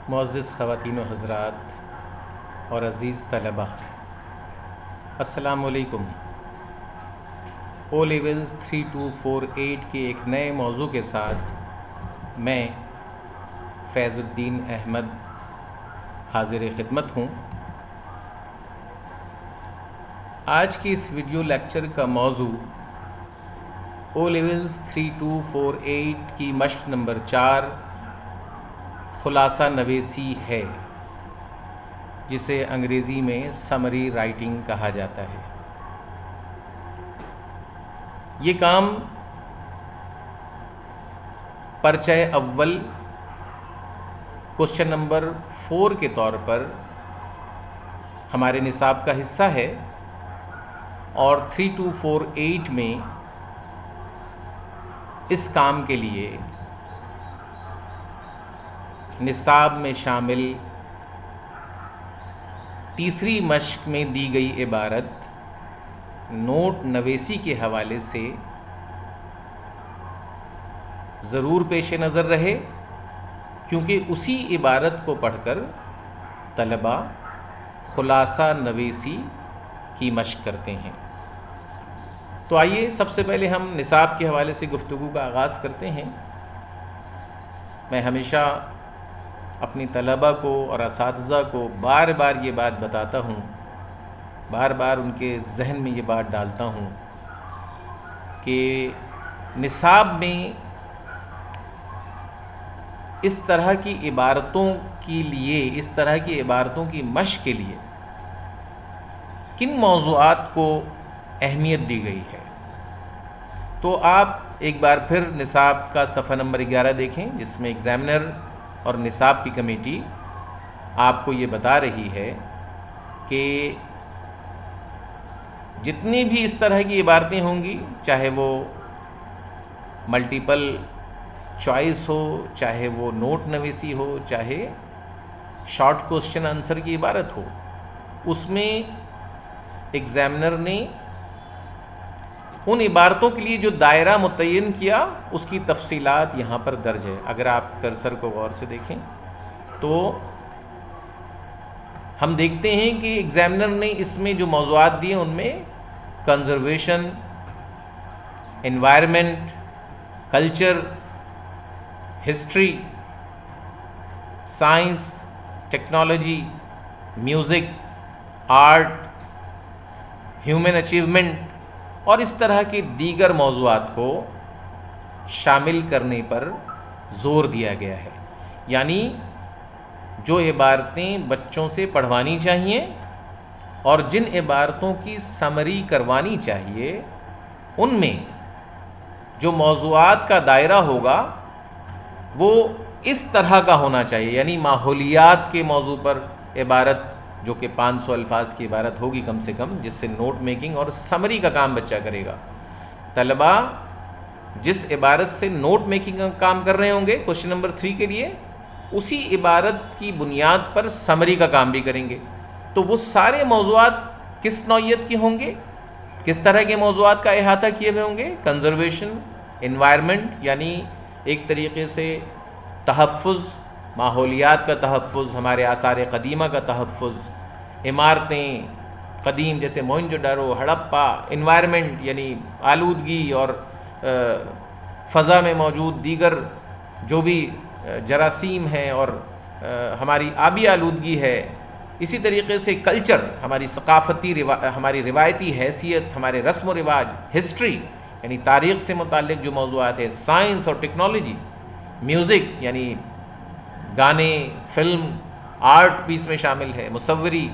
معزز خواتین و حضرات اور عزیز طلبہ، السلام علیکم۔ او لیولز 3248 کے ایک نئے موضوع کے ساتھ میں فیض الدین احمد حاضر خدمت ہوں۔ آج کی اس ویڈیو لیکچر کا موضوع او لیولز 3248 کی مشق نمبر 4 خلاصہ نویسی ہے، جسے انگریزی میں سمری رائٹنگ کہا جاتا ہے۔ یہ کام پرچہ اول کوشچن نمبر 4 کے طور پر ہمارے نصاب کا حصہ ہے، اور 3248 میں اس کام کے لیے نصاب میں شامل تیسری مشق میں دی گئی عبارت نوٹ نویسی کے حوالے سے ضرور پیش نظر رہے، کیونکہ اسی عبارت کو پڑھ کر طلبہ خلاصہ نویسی کی مشق کرتے ہیں۔ تو آئیے سب سے پہلے ہم نصاب کے حوالے سے گفتگو کا آغاز کرتے ہیں۔ میں ہمیشہ اپنی طلبہ کو اور اساتذہ کو بار بار یہ بات بتاتا ہوں، بار بار ان کے ذہن میں یہ بات ڈالتا ہوں کہ نصاب میں اس طرح کی عبارتوں کے لیے، اس طرح کی عبارتوں کی مشق کے لیے کن موضوعات کو اہمیت دی گئی ہے۔ تو آپ ایک بار پھر نصاب کا صفحہ نمبر 11 دیکھیں، جس میں ایگزامنر اور نصاب کی کمیٹی آپ کو یہ بتا رہی ہے کہ جتنی بھی اس طرح کی عبارتیں ہوں گی، چاہے وہ ملٹیپل چوائس ہو، چاہے وہ نوٹ نویسی ہو، چاہے شارٹ کوسچن آنسر کی عبارت ہو، اس میں ایگزامنر نے ان عبارتوں کے لیے جو دائرہ متعین کیا، اس کی تفصیلات یہاں پر درج ہے۔ اگر آپ کرسر کو غور سے دیکھیں تو ہم دیکھتے ہیں کہ ایگزامنر نے اس میں جو موضوعات دیے ان میں conservation, environment, culture, history, science, technology, music, art, human achievement اور اس طرح کے دیگر موضوعات کو شامل کرنے پر زور دیا گیا ہے۔ یعنی جو عبارتیں بچوں سے پڑھوانی چاہیے اور جن عبارتوں کی سمری کروانی چاہیے، ان میں جو موضوعات کا دائرہ ہوگا وہ اس طرح کا ہونا چاہیے، یعنی ماحولیات کے موضوع پر عبارت جو کہ 500 الفاظ کی عبارت ہوگی کم سے کم، جس سے نوٹ میکنگ اور سمری کا کام بچہ کرے گا۔ طلبہ جس عبارت سے نوٹ میکنگ کا کام کر رہے ہوں گے کوشچن نمبر 3 کے لیے، اسی عبارت کی بنیاد پر سمری کا کام بھی کریں گے۔ تو وہ سارے موضوعات کس نوعیت کے ہوں گے، کس طرح کے موضوعات کا احاطہ کیے ہوئے ہوں گے؟ کنزرویشن، انوائرمنٹ یعنی ایک طریقے سے تحفظ، ماحولیات کا تحفظ، ہمارے آثار قدیمہ کا تحفظ، عمارتیں قدیم جیسے موہنجو ڈارو، ہڑپا، انوائرمنٹ یعنی آلودگی اور فضا میں موجود دیگر جو بھی جراثیم ہیں اور ہماری آبی آلودگی ہے۔ اسی طریقے سے کلچر، ہماری ثقافتی ہماری روایتی حیثیت، ہمارے رسم و رواج، ہسٹری یعنی تاریخ سے متعلق جو موضوعات ہیں، سائنس اور ٹیکنالوجی، میوزک یعنی گانے، فلم، آرٹ بھی اس میں شامل ہے، مصوری،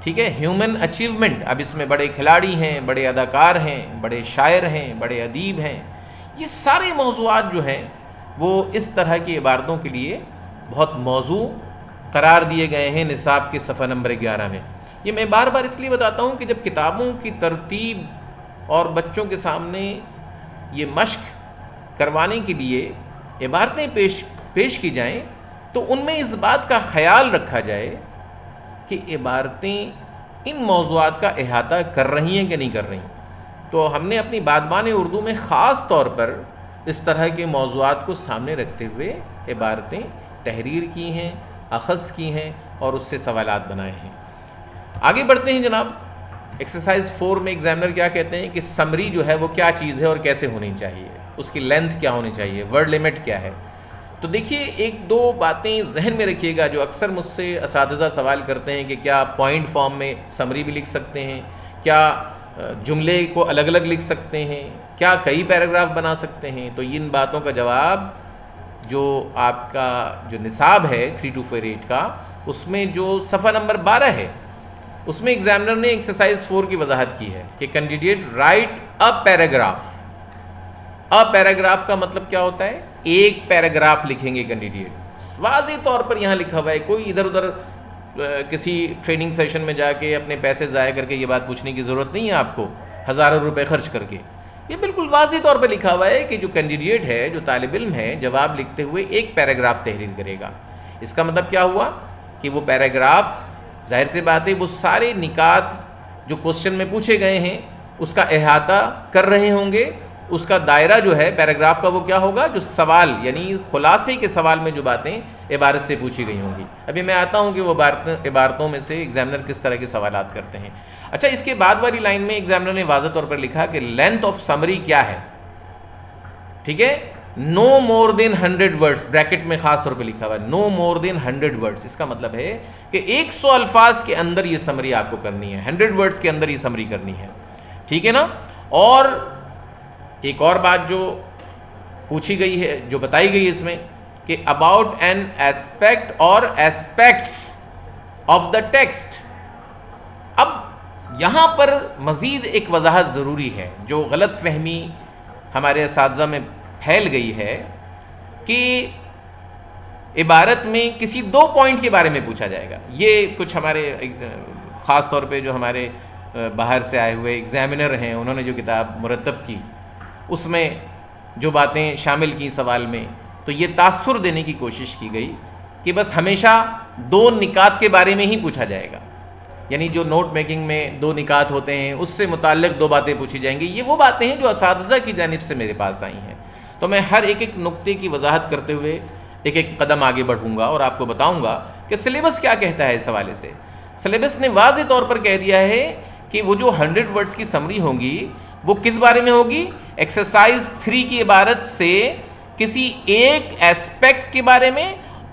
ٹھیک ہے، ہیومن اچیومنٹ، اب اس میں بڑے کھلاڑی ہیں، بڑے اداکار ہیں، بڑے شاعر ہیں، بڑے ادیب ہیں۔ یہ سارے موضوعات جو ہیں وہ اس طرح کی عبارتوں کے لیے بہت موضوع قرار دیے گئے ہیں نصاب کے صفحہ نمبر 11 میں۔ یہ میں بار بار اس لیے بتاتا ہوں کہ جب کتابوں کی ترتیب اور بچوں کے سامنے یہ مشق کروانے کے لیے عبارتیں پیش کی جائیں تو ان میں اس بات کا خیال رکھا جائے کہ عبارتیں ان موضوعات کا احاطہ کر رہی ہیں کہ نہیں کر رہی۔ تو ہم نے اپنی بادبان اردو میں خاص طور پر اس طرح کے موضوعات کو سامنے رکھتے ہوئے عبارتیں تحریر کی ہیں، اخذ کی ہیں اور اس سے سوالات بنائے ہیں۔ آگے بڑھتے ہیں جناب۔ ایکسرسائز 4 میں ایگزامنر کیا کہتے ہیں کہ سمری جو ہے وہ کیا چیز ہے اور کیسے ہونی چاہیے، اس کی لینتھ کیا ہونی چاہیے، ورڈ لمٹ کیا ہے۔ تو دیکھیے ایک دو باتیں ذہن میں رکھیے گا جو اکثر مجھ سے اساتذہ سوال کرتے ہیں کہ کیا پوائنٹ فارم میں سمری بھی لکھ سکتے ہیں، کیا جملے کو الگ الگ لکھ سکتے ہیں، کیا کئی پیراگراف بنا سکتے ہیں۔ تو ان باتوں کا جواب جو آپ کا جو نصاب ہے 3248 کا، اس میں جو صفحہ نمبر 12 ہے، اس میں ایگزامنر نے ایکسرسائز 4 کی وضاحت کی ہے کہ candidate right a paragraph. A paragraph کا مطلب کیا ہوتا ہے؟ ایک پیراگراف لکھیں گے کینڈیڈیٹ، واضح طور پر یہاں لکھا ہوا ہے، کوئی ادھر ادھر کسی ٹریننگ سیشن میں جا کے اپنے پیسے ضائع کر کے یہ بات پوچھنے کی ضرورت نہیں ہے آپ کو، ہزاروں روپے خرچ کر کے۔ یہ بالکل واضح طور پہ لکھا ہوا ہے کہ جو کینڈیڈیٹ ہے، جو طالب علم ہے، جواب لکھتے ہوئے ایک پیراگراف تحریر کرے گا۔ اس کا مطلب کیا ہوا کہ وہ پیراگراف، ظاہر سی بات ہے، وہ سارے نکات جو کوسچن میں پوچھے گئے ہیں اس کا احاطہ کر رہے ہوں گے۔ اس کا دائرہ جو ہے پیراگراف کا وہ کیا ہوگا؟ جو سوال یعنی خلاصے کے سوال میں جو باتیں عبارت سے پوچھی گئی ہوں گی۔ ابھی میں آتا ہوں کہ وہ عبارتوں میں سے ایگزامنر کس طرح کے سوالات کرتے ہیں۔ اچھا، اس کے بعد والی لائن میں ایگزامنر نے واضح طور پر لکھا کہ لینتھ آف سمری کیا ہے، ٹھیک ہے، نو مور دین 100 ورڈز، بریکٹ میں خاص طور پہ لکھا ہوا ہے نو مور دین 100 ورڈز۔ اس کا مطلب ہے کہ 100 الفاظ کے اندر یہ سمری آپ کو کرنی ہے، 100 ورڈز کے اندر یہ سمری کرنی ہے، ٹھیک ہے نا۔ اور ایک اور بات جو پوچھی گئی ہے، جو بتائی گئی ہے اس میں کہ اباؤٹ این ایسپیکٹ اور ایسپیکٹس آف دا ٹیکسٹ۔ اب یہاں پر مزید ایک وضاحت ضروری ہے، جو غلط فہمی ہمارے اساتذہ میں پھیل گئی ہے کہ عبارت میں کسی 2 پوائنٹ کے بارے میں پوچھا جائے گا۔ یہ کچھ ہمارے خاص طور پہ جو ہمارے باہر سے آئے ہوئے ایگزامنر ہیں، انہوں نے جو کتاب مرتب کی اس میں جو باتیں شامل کی سوال میں، تو یہ تاثر دینے کی کوشش کی گئی کہ بس ہمیشہ 2 نکات کے بارے میں ہی پوچھا جائے گا، یعنی جو نوٹ میکنگ میں 2 نکات ہوتے ہیں اس سے متعلق 2 باتیں پوچھی جائیں گی۔ یہ وہ باتیں ہیں جو اساتذہ کی جانب سے میرے پاس آئی ہیں۔ تو میں ہر ایک نقطے کی وضاحت کرتے ہوئے ایک قدم آگے بڑھوں گا اور آپ کو بتاؤں گا کہ سلیبس کیا کہتا ہے اس حوالے سے۔ سلیبس نے واضح طور پر کہہ دیا ہے کہ وہ جو 100 ورڈز کی سمری ہوگی وہ کس بارے میں ہوگی؟ ایکسرسائز 3 کی عبارت سے کسی ایک ایسپیکٹ کے بارے میں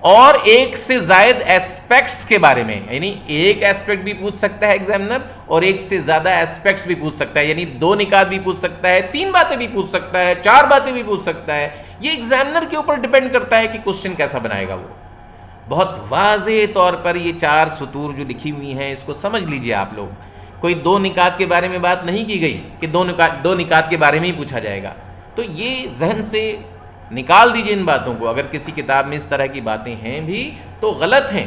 اور ایک سے زائد ایسپیکٹس کے بارے میں، یعنی ایک ایسپیکٹ بھی پوچھ سکتا ہے ایگزامنر اور ایک سے زیادہ ایسپیکٹس بھی پوچھ سکتا ہے، یعنی 2 نکات بھی پوچھ سکتا ہے، 3 باتیں بھی پوچھ سکتا ہے، 4 باتیں بھی پوچھ سکتا ہے۔ یہ ایگزامنر کے اوپر ڈیپینڈ کرتا ہے کہ کوسچن کیسا بنائے گا۔ وہ بہت واضح طور پر یہ 4 سطور جو لکھی ہوئی ہیں اس کو سمجھ لیجئے آپ لوگ۔ کوئی 2 نکات کے بارے میں بات نہیں کی گئی کہ 2 نکات کے بارے میں ہی پوچھا جائے گا۔ تو یہ ذہن سے نکال دیجئے ان باتوں کو۔ اگر کسی کتاب میں اس طرح کی باتیں ہیں بھی تو غلط ہیں۔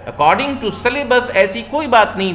اکارڈنگ ٹو سلیبس ایسی کوئی بات نہیں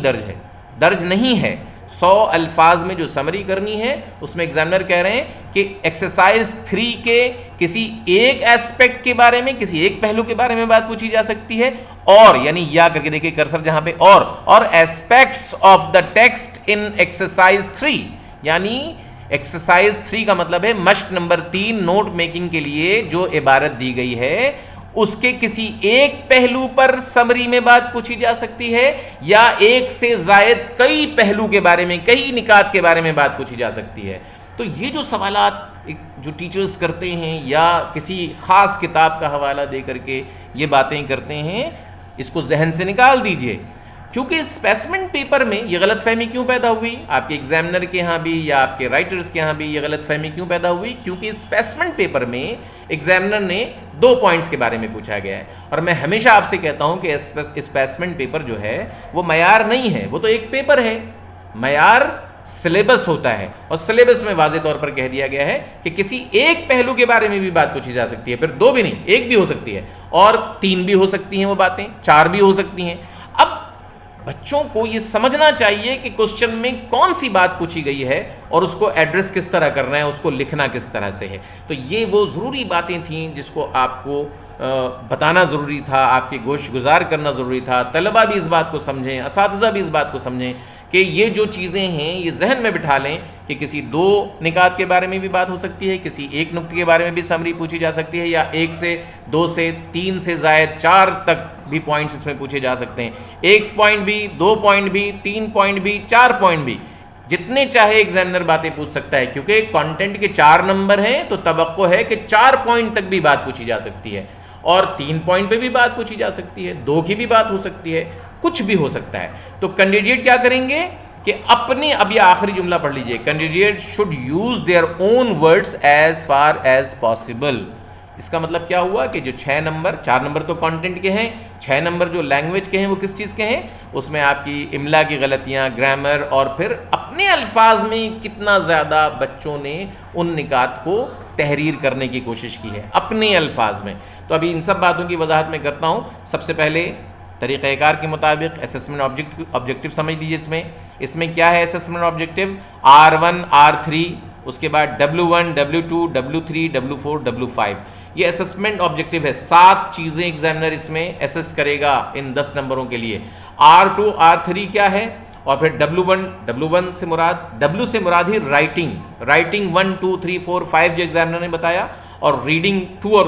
درج نہیں ہے۔ 100 الفاظ میں جو سمری کرنی ہے اس میں ایگزامنر کہہ رہے ہیں کہ ایکسرسائز 3 کے کسی ایک ایسپیکٹ کے بارے میں، کسی ایک پہلو کے بارے میں بات پوچھی جا سکتی ہے، اور یعنی یا کر کے دیکھیں کرسر جہاں پہ، اور aspects of the text in exercise 3، یعنی ایکسرسائز 3 کا مطلب ہے مشق نمبر 3 نوٹ میکنگ کے لیے جو عبارت دی گئی ہے اس کے کسی ایک پہلو پر سمری میں بات پوچھی جا سکتی ہے، یا ایک سے زائد کئی پہلو کے بارے میں، کئی نکات کے بارے میں بات پوچھی جا سکتی ہے۔ تو یہ جو سوالات جو ٹیچرز کرتے ہیں یا کسی خاص کتاب کا حوالہ دے کر کے یہ باتیں کرتے ہیں، اس کو ذہن سے نکال دیجئے۔ کیونکہ اسپیسمنٹ پیپر میں یہ غلط فہمی کیوں پیدا ہوئی، آپ کے ایگزامنر کے ہاں بھی یا آپ کے رائٹرز کے ہاں بھی یہ غلط فہمی کیوں پیدا ہوئی؟ کیونکہ اسپیسمنٹ پیپر میں ایگزامنر نے 2 پوائنٹس کے بارے میں پوچھا گیا ہے، اور میں ہمیشہ آپ سے کہتا ہوں کہ اسپیسمنٹ پیپر جو ہے وہ معیار نہیں ہے، وہ تو ایک پیپر ہے۔ معیار سلیبس ہوتا ہے، اور سلیبس میں واضح طور پر کہہ دیا گیا ہے کہ کسی ایک پہلو کے بارے میں بھی بات پوچھی جا سکتی ہے، پھر 2 بھی نہیں، 1 بھی ہو سکتی ہے، اور 3 بھی ہو سکتی ہیں وہ باتیں، 4 بھی ہو سکتی ہیں۔ اب بچوں کو یہ سمجھنا چاہیے کہ کوسچن میں کون سی بات پوچھی گئی ہے اور اس کو ایڈریس کس طرح کرنا ہے، اس کو لکھنا کس طرح سے ہے۔ تو یہ وہ ضروری باتیں تھیں جس کو آپ کو بتانا ضروری تھا، آپ کے گوش گزار کرنا ضروری تھا۔ طلبہ بھی اس بات کو سمجھیں، اساتذہ بھی اس بات کو سمجھیں کہ یہ جو چیزیں ہیں یہ ذہن میں بٹھا لیں کہ کسی دو نکات کے بارے میں بھی بات ہو سکتی ہے، کسی ایک نقطے کے بارے میں بھی سمری پوچھی جا سکتی ہے، یا ایک سے دو سے تین سے زائد چار تک بھی پوائنٹس اس میں پوچھے جا سکتے ہیں، ایک پوائنٹ بھی، دو پوائنٹ بھی، تین پوائنٹ بھی، چار پوائنٹ بھی، جتنے چاہے ایگزامنر باتیں پوچھ سکتا ہے، کیونکہ کانٹینٹ کے 4 نمبر ہیں تو توقع ہے کہ 4 پوائنٹ تک بھی بات پوچھی جا سکتی ہے، اور 3 پوائنٹ پہ بھی بات پوچھی جا سکتی ہے، 2 کی بھی بات ہو سکتی ہے، کچھ بھی ہو سکتا ہے۔ تو کینڈیڈیٹ کیا کریں گے کہ اپنے، اب یہ آخری جملہ پڑھ لیجئے، candidate should use their own words as far as possible. اس کا مطلب کیا ہوا کہ جو 6 نمبر، 4 نمبر تو کانٹینٹ کے ہیں، 6 نمبر جو لینگویج کے ہیں وہ کس چیز کے ہیں؟ اس میں آپ کی املا کی غلطیاں، گرامر، اور پھر اپنے الفاظ میں کتنا زیادہ بچوں نے ان نکات کو تحریر کرنے کی کوشش کی ہے اپنے الفاظ میں۔ تو ابھی ان سب باتوں کی وضاحت میں کرتا ہوں۔ سب سے پہلے طریقہ کار کے مطابق اسسمنٹ آبجیکٹو سمجھ لیجیے۔ اس میں کیا ہے اسسمنٹ آبجیکٹو؟ R1 R3، اس کے بعد W1 W2 W3 W4 W5، یہ اسسمنٹ آبجیکٹو ہے۔ 7 چیزیں ایگزامنر اس میں اسسٹ کرے گا ان 10 نمبروں کے لیے۔ R2 R3 کیا ہے؟ اور پھر W1 سے مراد، W سے مراد ہی رائٹنگ 1 2 3 4 5 جو ایگزامنر نے بتایا، اور ریڈنگ 2 اور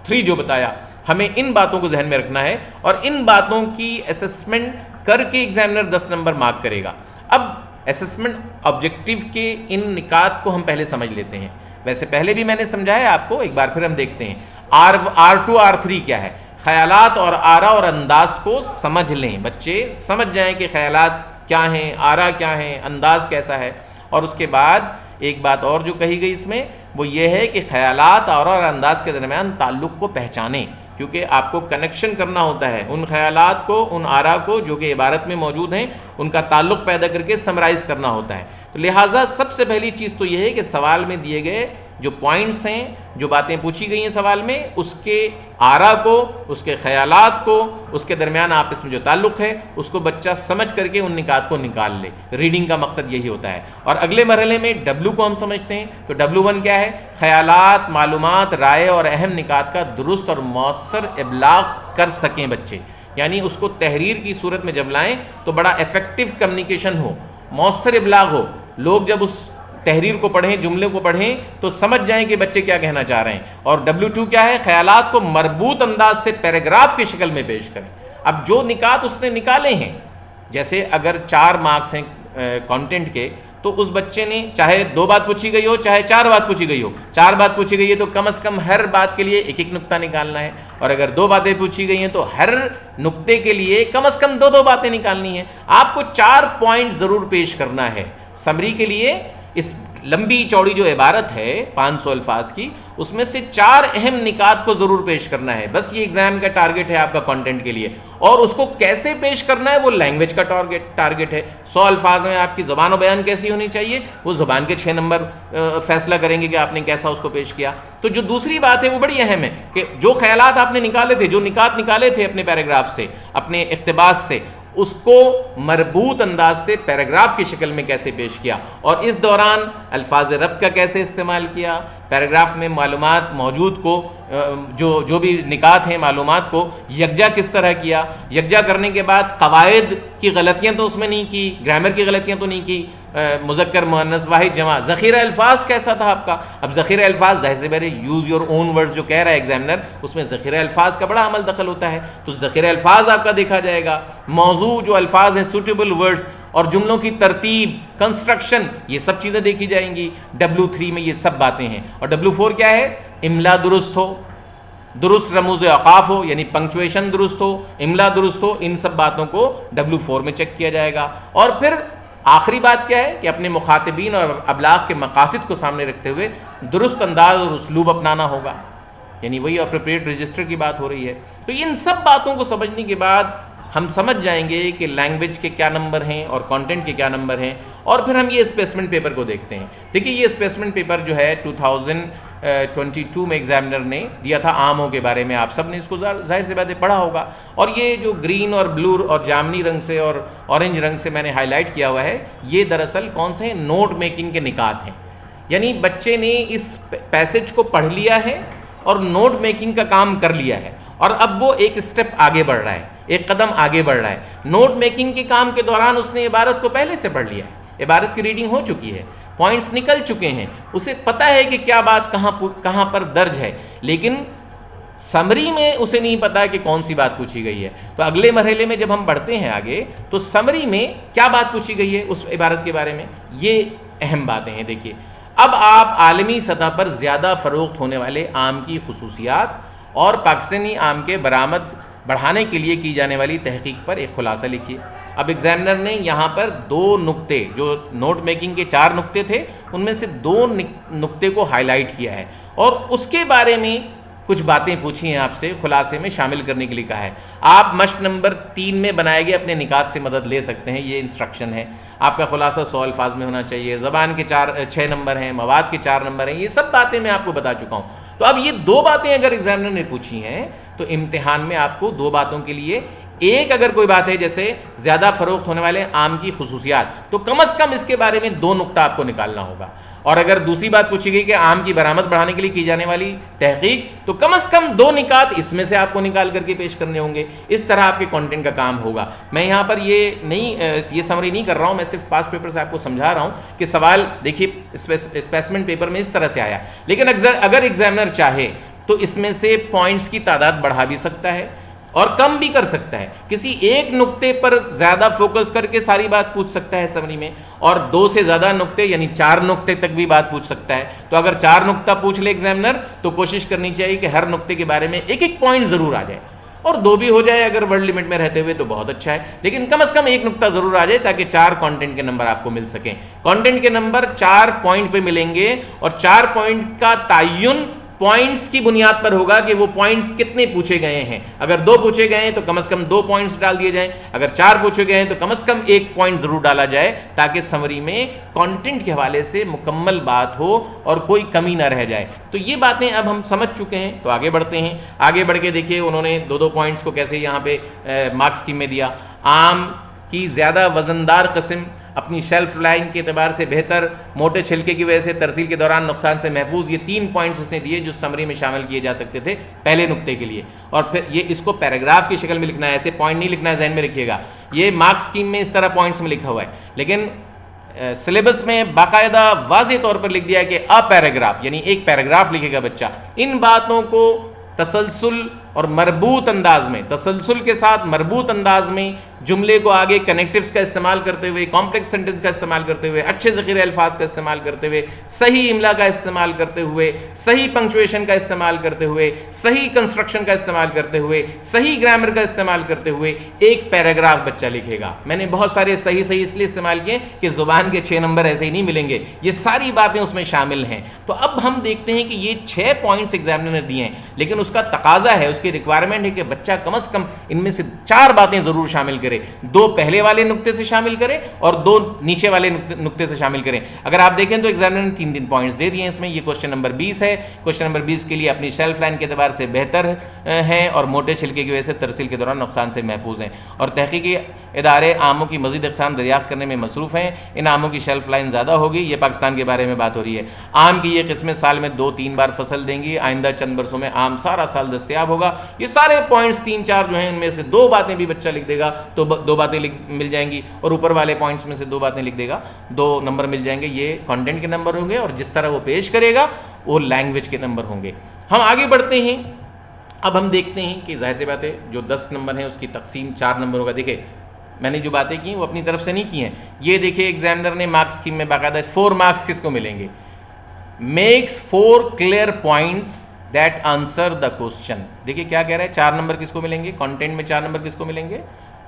3 جو بتایا۔ ہمیں ان باتوں کو ذہن میں رکھنا ہے، اور ان باتوں کی اسسمنٹ کر کے ایگزامنر 10 نمبر مارک کرے گا۔ اب اسسمنٹ آبجیکٹو کے ان نکات کو ہم پہلے سمجھ لیتے ہیں۔ ویسے پہلے بھی میں نے سمجھایا آپ کو، ایک بار پھر ہم دیکھتے ہیں۔ R2 R3 کیا ہے؟ خیالات اور آرا اور انداز کو سمجھ لیں، بچے سمجھ جائیں کہ خیالات کیا ہیں، آرا کیا ہیں، انداز کیسا ہے۔ اور اس کے بعد ایک بات اور جو کہی گئی اس میں وہ یہ ہے کہ خیالات، آرا اور انداز کے درمیان تعلق کو پہچانیں، کیونکہ آپ کو کنیکشن کرنا ہوتا ہے ان خیالات کو، ان آرا کو جو کہ عبارت میں موجود ہیں، ان کا تعلق پیدا کر کے سمرائز کرنا ہوتا ہے۔ تو لہٰذا سب سے پہلی چیز تو یہ ہے کہ سوال میں دیے گئے جو پوائنٹس ہیں، جو باتیں پوچھی گئی ہیں سوال میں، اس کے آرا کو، اس کے خیالات کو، اس کے درمیان آپس میں جو تعلق ہے، اس کو بچہ سمجھ کر کے ان نکات کو نکال لے۔ ریڈنگ کا مقصد یہی ہوتا ہے۔ اور اگلے مرحلے میں W کو ہم سمجھتے ہیں، تو W1 کیا ہے؟ خیالات، معلومات، رائے اور اہم نکات کا درست اور مؤثر ابلاغ کر سکیں بچے، یعنی اس کو تحریر کی صورت میں جب لائیں تو بڑا ایفیکٹو کمیونیکیشن ہو، مؤثر ابلاغ ہو، لوگ جب اس تحریر کو پڑھیں، جملے کو پڑھیں تو سمجھ جائیں کہ بچے کیا کہنا چاہ رہے ہیں۔ اور W2 کیا ہے؟ خیالات کو مربوط انداز سے پیراگراف کی شکل میں پیش کریں۔ اب جو نکات اس نے نکالے ہیں، جیسے اگر 4 مارکس ہیں کانٹینٹ کے، تو اس بچے نے چاہے 2 بات پوچھی گئی ہو، چاہے 4 بات پوچھی گئی ہو، 4 بات پوچھی گئی ہے تو کم از کم ہر بات کے لیے ایک نقطہ نکالنا ہے، اور اگر 2 باتیں پوچھی گئی ہیں تو ہر نقطے کے لیے کم از کم 2 باتیں نکالنی ہیں۔ آپ کو 4 پوائنٹ ضرور پیش کرنا ہے سمری کے لیے۔ اس لمبی چوڑی جو عبارت ہے 500 الفاظ کی، اس میں سے 4 اہم نکات کو ضرور پیش کرنا ہے، بس یہ ایگزام کا ٹارگٹ ہے آپ کا کانٹینٹ کے لیے۔ اور اس کو کیسے پیش کرنا ہے وہ لینگویج کا ٹارگٹ ہے۔ 100 الفاظ میں آپ کی زبان و بیان کیسی ہونی چاہیے، وہ زبان کے 6 نمبر فیصلہ کریں گے کہ آپ نے کیسا اس کو پیش کیا۔ تو جو دوسری بات ہے وہ بڑی اہم ہے کہ جو خیالات آپ نے نکالے تھے، جو نکات نکالے تھے اپنے پیراگراف سے، اپنے اقتباس سے، اس کو مربوط انداز سے پیراگراف کی شکل میں کیسے پیش کیا، اور اس دوران الفاظ ربط کا کیسے استعمال کیا، پیراگراف میں معلومات موجود کو، جو بھی نکات ہیں معلومات کو یکجا کس طرح کیا، یکجا کرنے کے بعد قواعد کی غلطیاں تو اس میں نہیں کی، گرامر کی غلطیاں تو نہیں کی، مذکر مؤنث واحد جمع، ذخیرہ الفاظ کیسا تھا آپ کا۔ اب ذخیرہ الفاظ ظاہر سے بہرے یوز یور اون ورڈز جو کہہ رہا ہے ایگزامنر، اس میں ذخیرہ الفاظ کا بڑا عمل دخل ہوتا ہے، تو ذخیرہ الفاظ آپ کا دیکھا جائے گا، موضوع جو الفاظ ہیں سوٹیبل ورڈز، اور جملوں کی ترتیب، کنسٹرکشن، یہ سب چیزیں دیکھی جائیں گی۔ W3 میں یہ سب باتیں ہیں۔ اور W4 کیا ہے؟ املا درست ہو، درست رموز اوقاف ہو، یعنی پنکچویشن درست ہو، املا درست ہو، ان سب باتوں کو W4 میں چیک کیا جائے گا۔ اور پھر آخری بات کیا ہے کہ اپنے مخاطبین اور ابلاغ کے مقاصد کو سامنے رکھتے ہوئے درست انداز اور اسلوب اپنانا ہوگا، یعنی وہی اپروپریٹ رجسٹر کی بات ہو رہی ہے۔ تو ان سب باتوں کو سمجھنے کے بعد ہم سمجھ جائیں گے کہ لینگویج کے کیا نمبر ہیں اور کانٹینٹ کے کیا نمبر ہیں۔ اور پھر ہم یہ اسپیسمنٹ پیپر کو دیکھتے ہیں۔ دیکھیے یہ اسپیسمنٹ پیپر جو ہے 2022 میں ایگزامنر نے دیا تھا آموں کے بارے میں، آپ سب نے اس کو ظاہر سی بات ہے پڑھا ہوگا۔ اور یہ جو گرین اور بلو اور جامنی رنگ سے اور اورنج رنگ سے میں نے ہائی لائٹ کیا ہوا ہے، یہ دراصل کون سے ہیں؟ نوٹ میکنگ کے نکات ہیں، یعنی بچے نے اس پیسج کو پڑھ لیا ہے اور نوٹ میکنگ کا کام کر لیا ہے، اور اب وہ ایک اسٹیپ آگے بڑھ رہا ہے، ایک قدم آگے بڑھ رہا ہے۔ نوٹ میکنگ کے کام کے دوران اس نے عبارت کو پہلے سے پڑھ لیا ہے، عبارت کی ریڈنگ ہو چکی ہے، پوائنٹس نکل چکے ہیں, اسے پتہ ہے کہ کیا بات کہاں پر درج ہے, لیکن سمری میں اسے نہیں پتا کہ کون سی بات پوچھی گئی ہے. تو اگلے مرحلے میں جب ہم بڑھتے ہیں آگے تو سمری میں کیا بات پوچھی گئی ہے اس عبارت کے بارے میں, یہ اہم باتیں ہیں. دیکھیے اب آپ عالمی سطح پر زیادہ فروخت ہونے والے آم کی خصوصیات اور پاکستانی آم کے برآمد بڑھانے کے لیے کی جانے والی تحقیق پر ایک خلاصہ لکھیے. اب ایگزامنر نے یہاں پر 2 نقطے, جو نوٹ میکنگ کے 4 نقطے تھے ان میں سے 2 نقطے کو ہائی لائٹ کیا ہے اور اس کے بارے میں کچھ باتیں پوچھی ہیں آپ سے, خلاصے میں شامل کرنے کے لیے کہا ہے. آپ مشق نمبر 3 میں بنائے گئے اپنے نکات سے مدد لے سکتے ہیں, یہ انسٹرکشن ہے. آپ کا خلاصہ 100 الفاظ میں ہونا چاہیے, زبان کے 6 نمبر ہیں, مواد کے 4 نمبر ہیں, یہ سب باتیں میں آپ کو بتا چکا ہوں. تو اب یہ 2 باتیں اگر ایگزامنر نے پوچھی ہیں تو امتحان میں آپ کو 2 باتوں کے لیے ایک اگر کوئی بات ہے جیسے زیادہ فروخت ہونے والے آم کی خصوصیات, تو کم از کم اس کے بارے میں 2 نقطہ آپ کو نکالنا ہوگا. اور اگر دوسری بات پوچھی گئی کہ آم کی برآمد بڑھانے کے لیے کی جانے والی تحقیق, تو کم از کم 2 نکات اس میں سے آپ کو نکال کر کے پیش کرنے ہوں گے. اس طرح آپ کے کنٹینٹ کا کام ہوگا. میں یہاں پر یہ سمری نہیں کر رہا ہوں, میں صرف پاس پیپر سے آپ کو سمجھا رہا ہوں کہ سوال دیکھیے اسپیسمنٹ پیپر میں اس طرح سے آیا, لیکن اگر ایگزامنر چاہے تو اس میں سے پوائنٹس کی تعداد بڑھا بھی سکتا ہے اور کم بھی کر سکتا ہے. کسی ایک نقطے پر زیادہ فوکس کر کے ساری بات پوچھ سکتا ہے سمری میں, اور 2 سے زیادہ نقطے یعنی 4 نقطے تک بھی بات پوچھ سکتا ہے. تو اگر 4 نقطہ پوچھ لے ایگزامنر تو کوشش کرنی چاہیے کہ ہر نقطے کے بارے میں ایک پوائنٹ ضرور آ جائے, اور 2 بھی ہو جائے اگر ورڈ لمٹ میں رہتے ہوئے تو بہت اچھا ہے, لیکن کم از کم 1 نقطہ ضرور آ جائے تاکہ 4 کانٹینٹ کے نمبر آپ کو مل سکیں. کانٹینٹ کے نمبر 4 پوائنٹ پہ ملیں گے, اور 4 پوائنٹ کا تعین پوائنٹس کی بنیاد پر ہوگا کہ وہ پوائنٹس کتنے پوچھے گئے ہیں. اگر 2 پوچھے گئے ہیں تو کم از کم 2 پوائنٹس ڈال دیے جائیں, اگر 4 پوچھے گئے ہیں تو کم از کم 1 پوائنٹ ضرور ڈالا جائے تاکہ سمری میں کانٹینٹ کے حوالے سے مکمل بات ہو اور کوئی کمی نہ رہ جائے. تو یہ باتیں اب ہم سمجھ چکے ہیں, تو آگے بڑھتے ہیں. آگے بڑھ کے دیکھیے انہوں نے 2 پوائنٹس کو کیسے یہاں پہ مارکس اسکیم میں دیا. آم کی زیادہ وزندار قسم اپنی شیلف لائن کے اعتبار سے بہتر, موٹے چھلکے کی وجہ سے ترسیل کے دوران نقصان سے محفوظ. یہ 3 پوائنٹس اس نے دیے جو سمری میں شامل کیے جا سکتے تھے پہلے نقطے کے لیے. اور پھر یہ اس کو پیراگراف کی شکل میں لکھنا ہے, ایسے پوائنٹ نہیں لکھنا ہے, ذہن میں رکھیے گا. یہ مارکس اسکیم میں اس طرح پوائنٹس میں لکھا ہوا ہے, لیکن سلیبس میں باقاعدہ واضح طور پر لکھ دیا ہے کہ پیراگراف, یعنی 1 پیراگراف لکھے گا بچہ. ان باتوں کو تسلسل اور مربوط انداز میں, تسلسل کے ساتھ مربوط انداز میں جملے کو آگے کنیکٹیوز کا استعمال کرتے ہوئے, کمپلیکس سینٹنس کا استعمال کرتے ہوئے, اچھے ذخیرہ الفاظ کا استعمال کرتے ہوئے, صحیح املا کا استعمال کرتے ہوئے, صحیح پنکچویشن کا استعمال کرتے ہوئے, صحیح کنسٹرکشن کا استعمال کرتے ہوئے, صحیح گرامر کا استعمال کرتے ہوئے 1 پیراگراف بچہ لکھے گا. میں نے بہت سارے صحیح اس لیے استعمال کیے کہ زبان کے 6 نمبر ایسے ہی نہیں ملیں گے, یہ ساری باتیں اس میں شامل ہیں. تو اب ہم دیکھتے ہیں کہ یہ 6 پوائنٹس ایگزامنر نے دیے ہیں, لیکن اس کا تقاضا ہے, اس کی ریکوائرمنٹ ہے کہ بچہ کم از کم ان میں سے 4 باتیں ضرور شامل کرے. 2 پہلے والے نقطے سے شامل کرے اور 2 نیچے والے نقطے سے شامل کریں. اگر آپ دیکھیں تو ایگزامنر نے 3 پوائنٹس دے دیے ہیں اس میں. یہ کوشچن نمبر 20 ہے. کوشچن نمبر 20 کے لیے اپنی شیلف لائن کے اعتبار سے بہتر ہیں اور موٹے چھلکے کی وجہ سے ترسیل کے دوران نقصان سے محفوظ ہیں, اور تحقیقی ادارے آموں کی مزید اقسام دریافت کرنے میں مصروف ہیں. ان آموں کی شیلف لائن زیادہ ہوگی. یہ پاکستان کے بارے میں بات ہو رہی ہے. آم کی یہ قسمیں سال میں 2-3 بار فصل دیں گی. آئندہ چند برسوں میں آم سارا سال دستیاب ہوگا. یہ سارے پوائنٹس 3-4 جو ہیں ان میں سے 2 باتیں بھی بچہ لکھ دے گا تو 2 باتیں مل جائیں گی, اور اوپر والے پوائنٹس میں سے 2 باتیں لکھ دے گا, 2 نمبر مل جائیں گے. یہ کنٹینٹ کے نمبر ہوں گے, اور جس طرح وہ پیش کرے گا وہ لینگویج کے نمبر ہوں گے. ہم آگے بڑھتے ہیں. اب ہم دیکھتے ہیں کہ ظاہر سی بات ہے جو 10 نمبر ہیں اس کی تقسیم 4 نمبر ہوگا. دیکھیں میں نے جو باتیں کی وہ اپنی طرف سے نہیں کی ہیں. یہ دیکھیں ایگزامنر نے مارکس اسکیم میں باقاعدہ 4 مارکس کس کو ملیں گے. Max 4 clear points that answer the question. دیکھیے کیا کہہ رہا ہے, 4 نمبر کس کو ملیں گے, کانٹینٹ میں 4 نمبر کس کو ملیں گے.